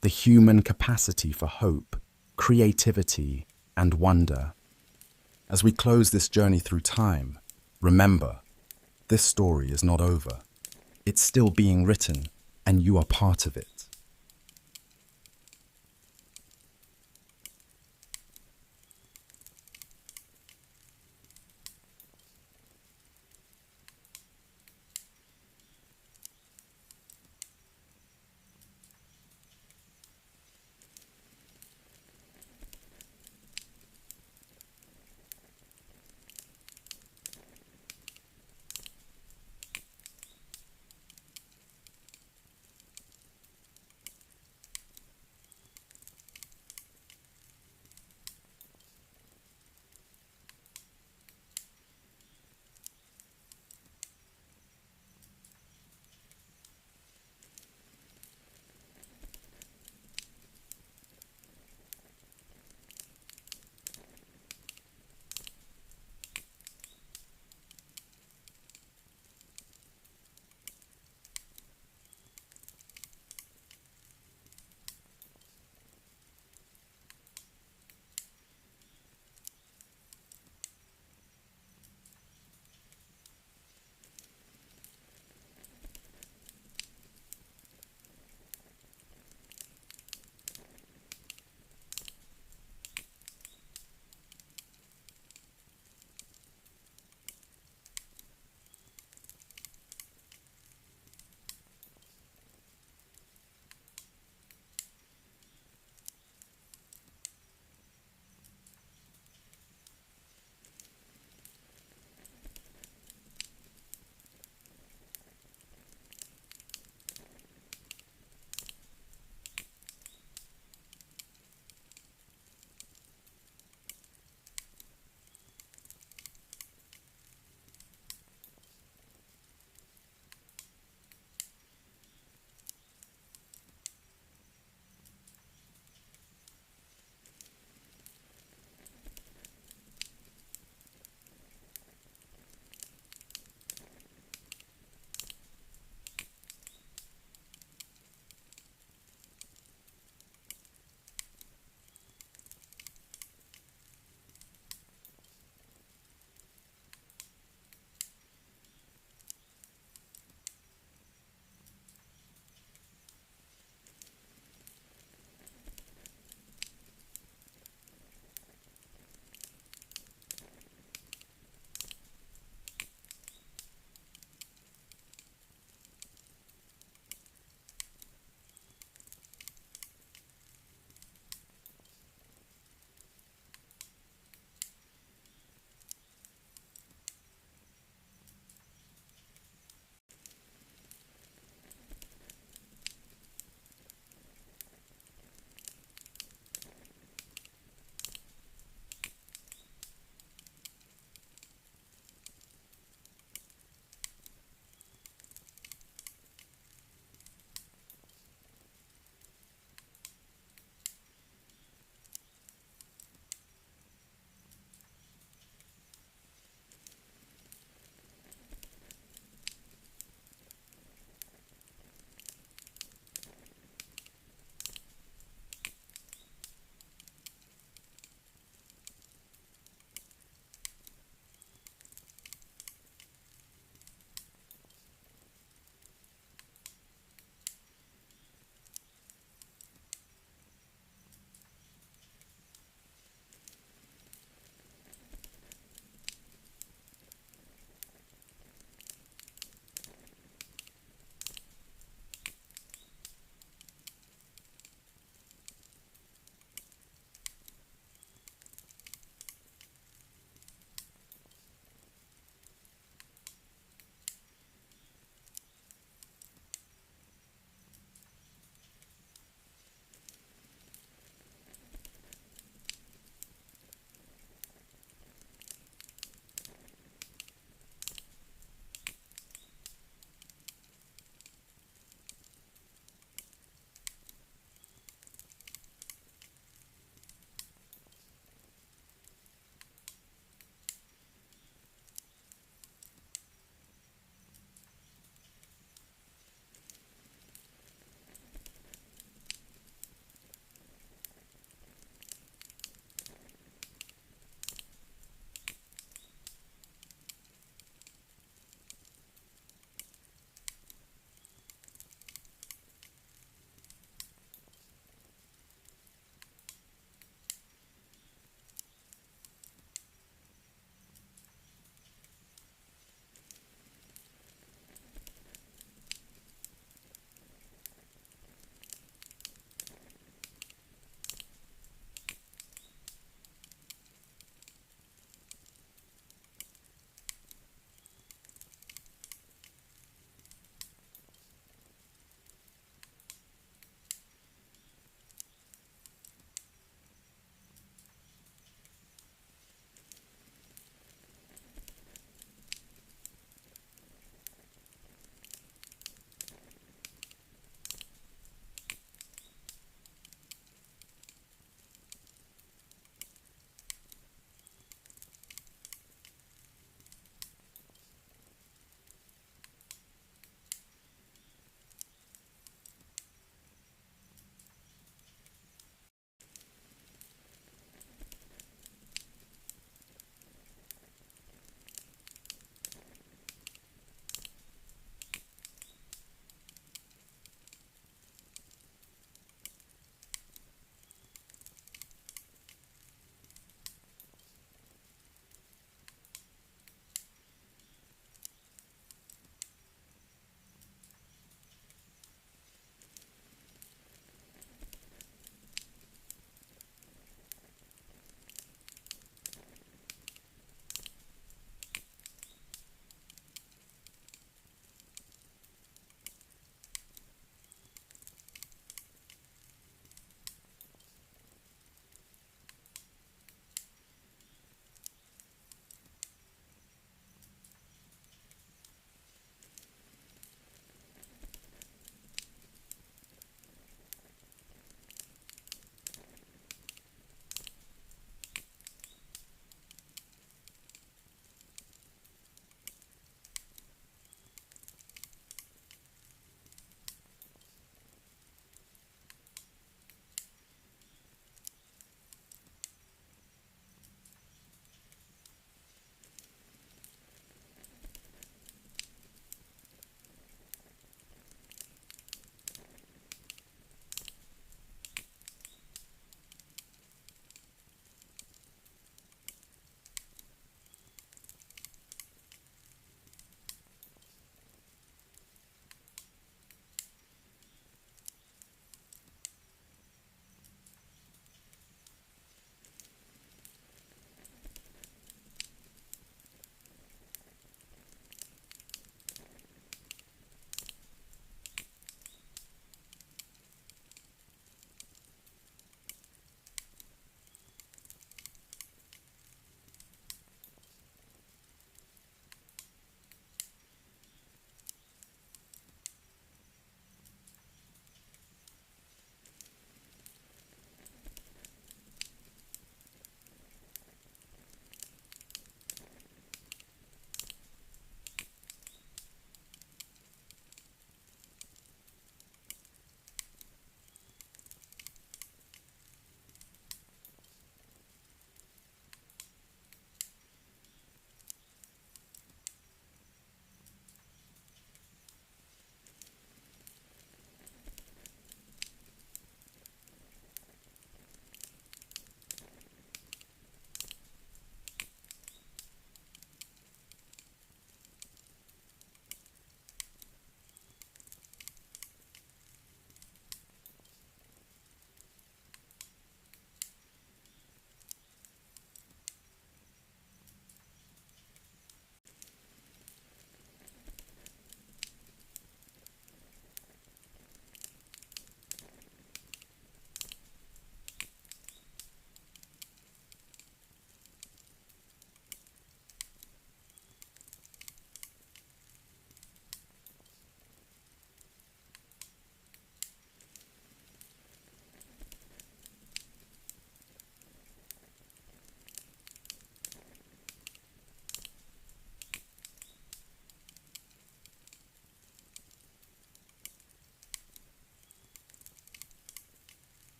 Speaker 1: the human capacity for hope, creativity, and wonder. As we close this journey through time, remember, this story is not over. It's still being written, and you are part of it.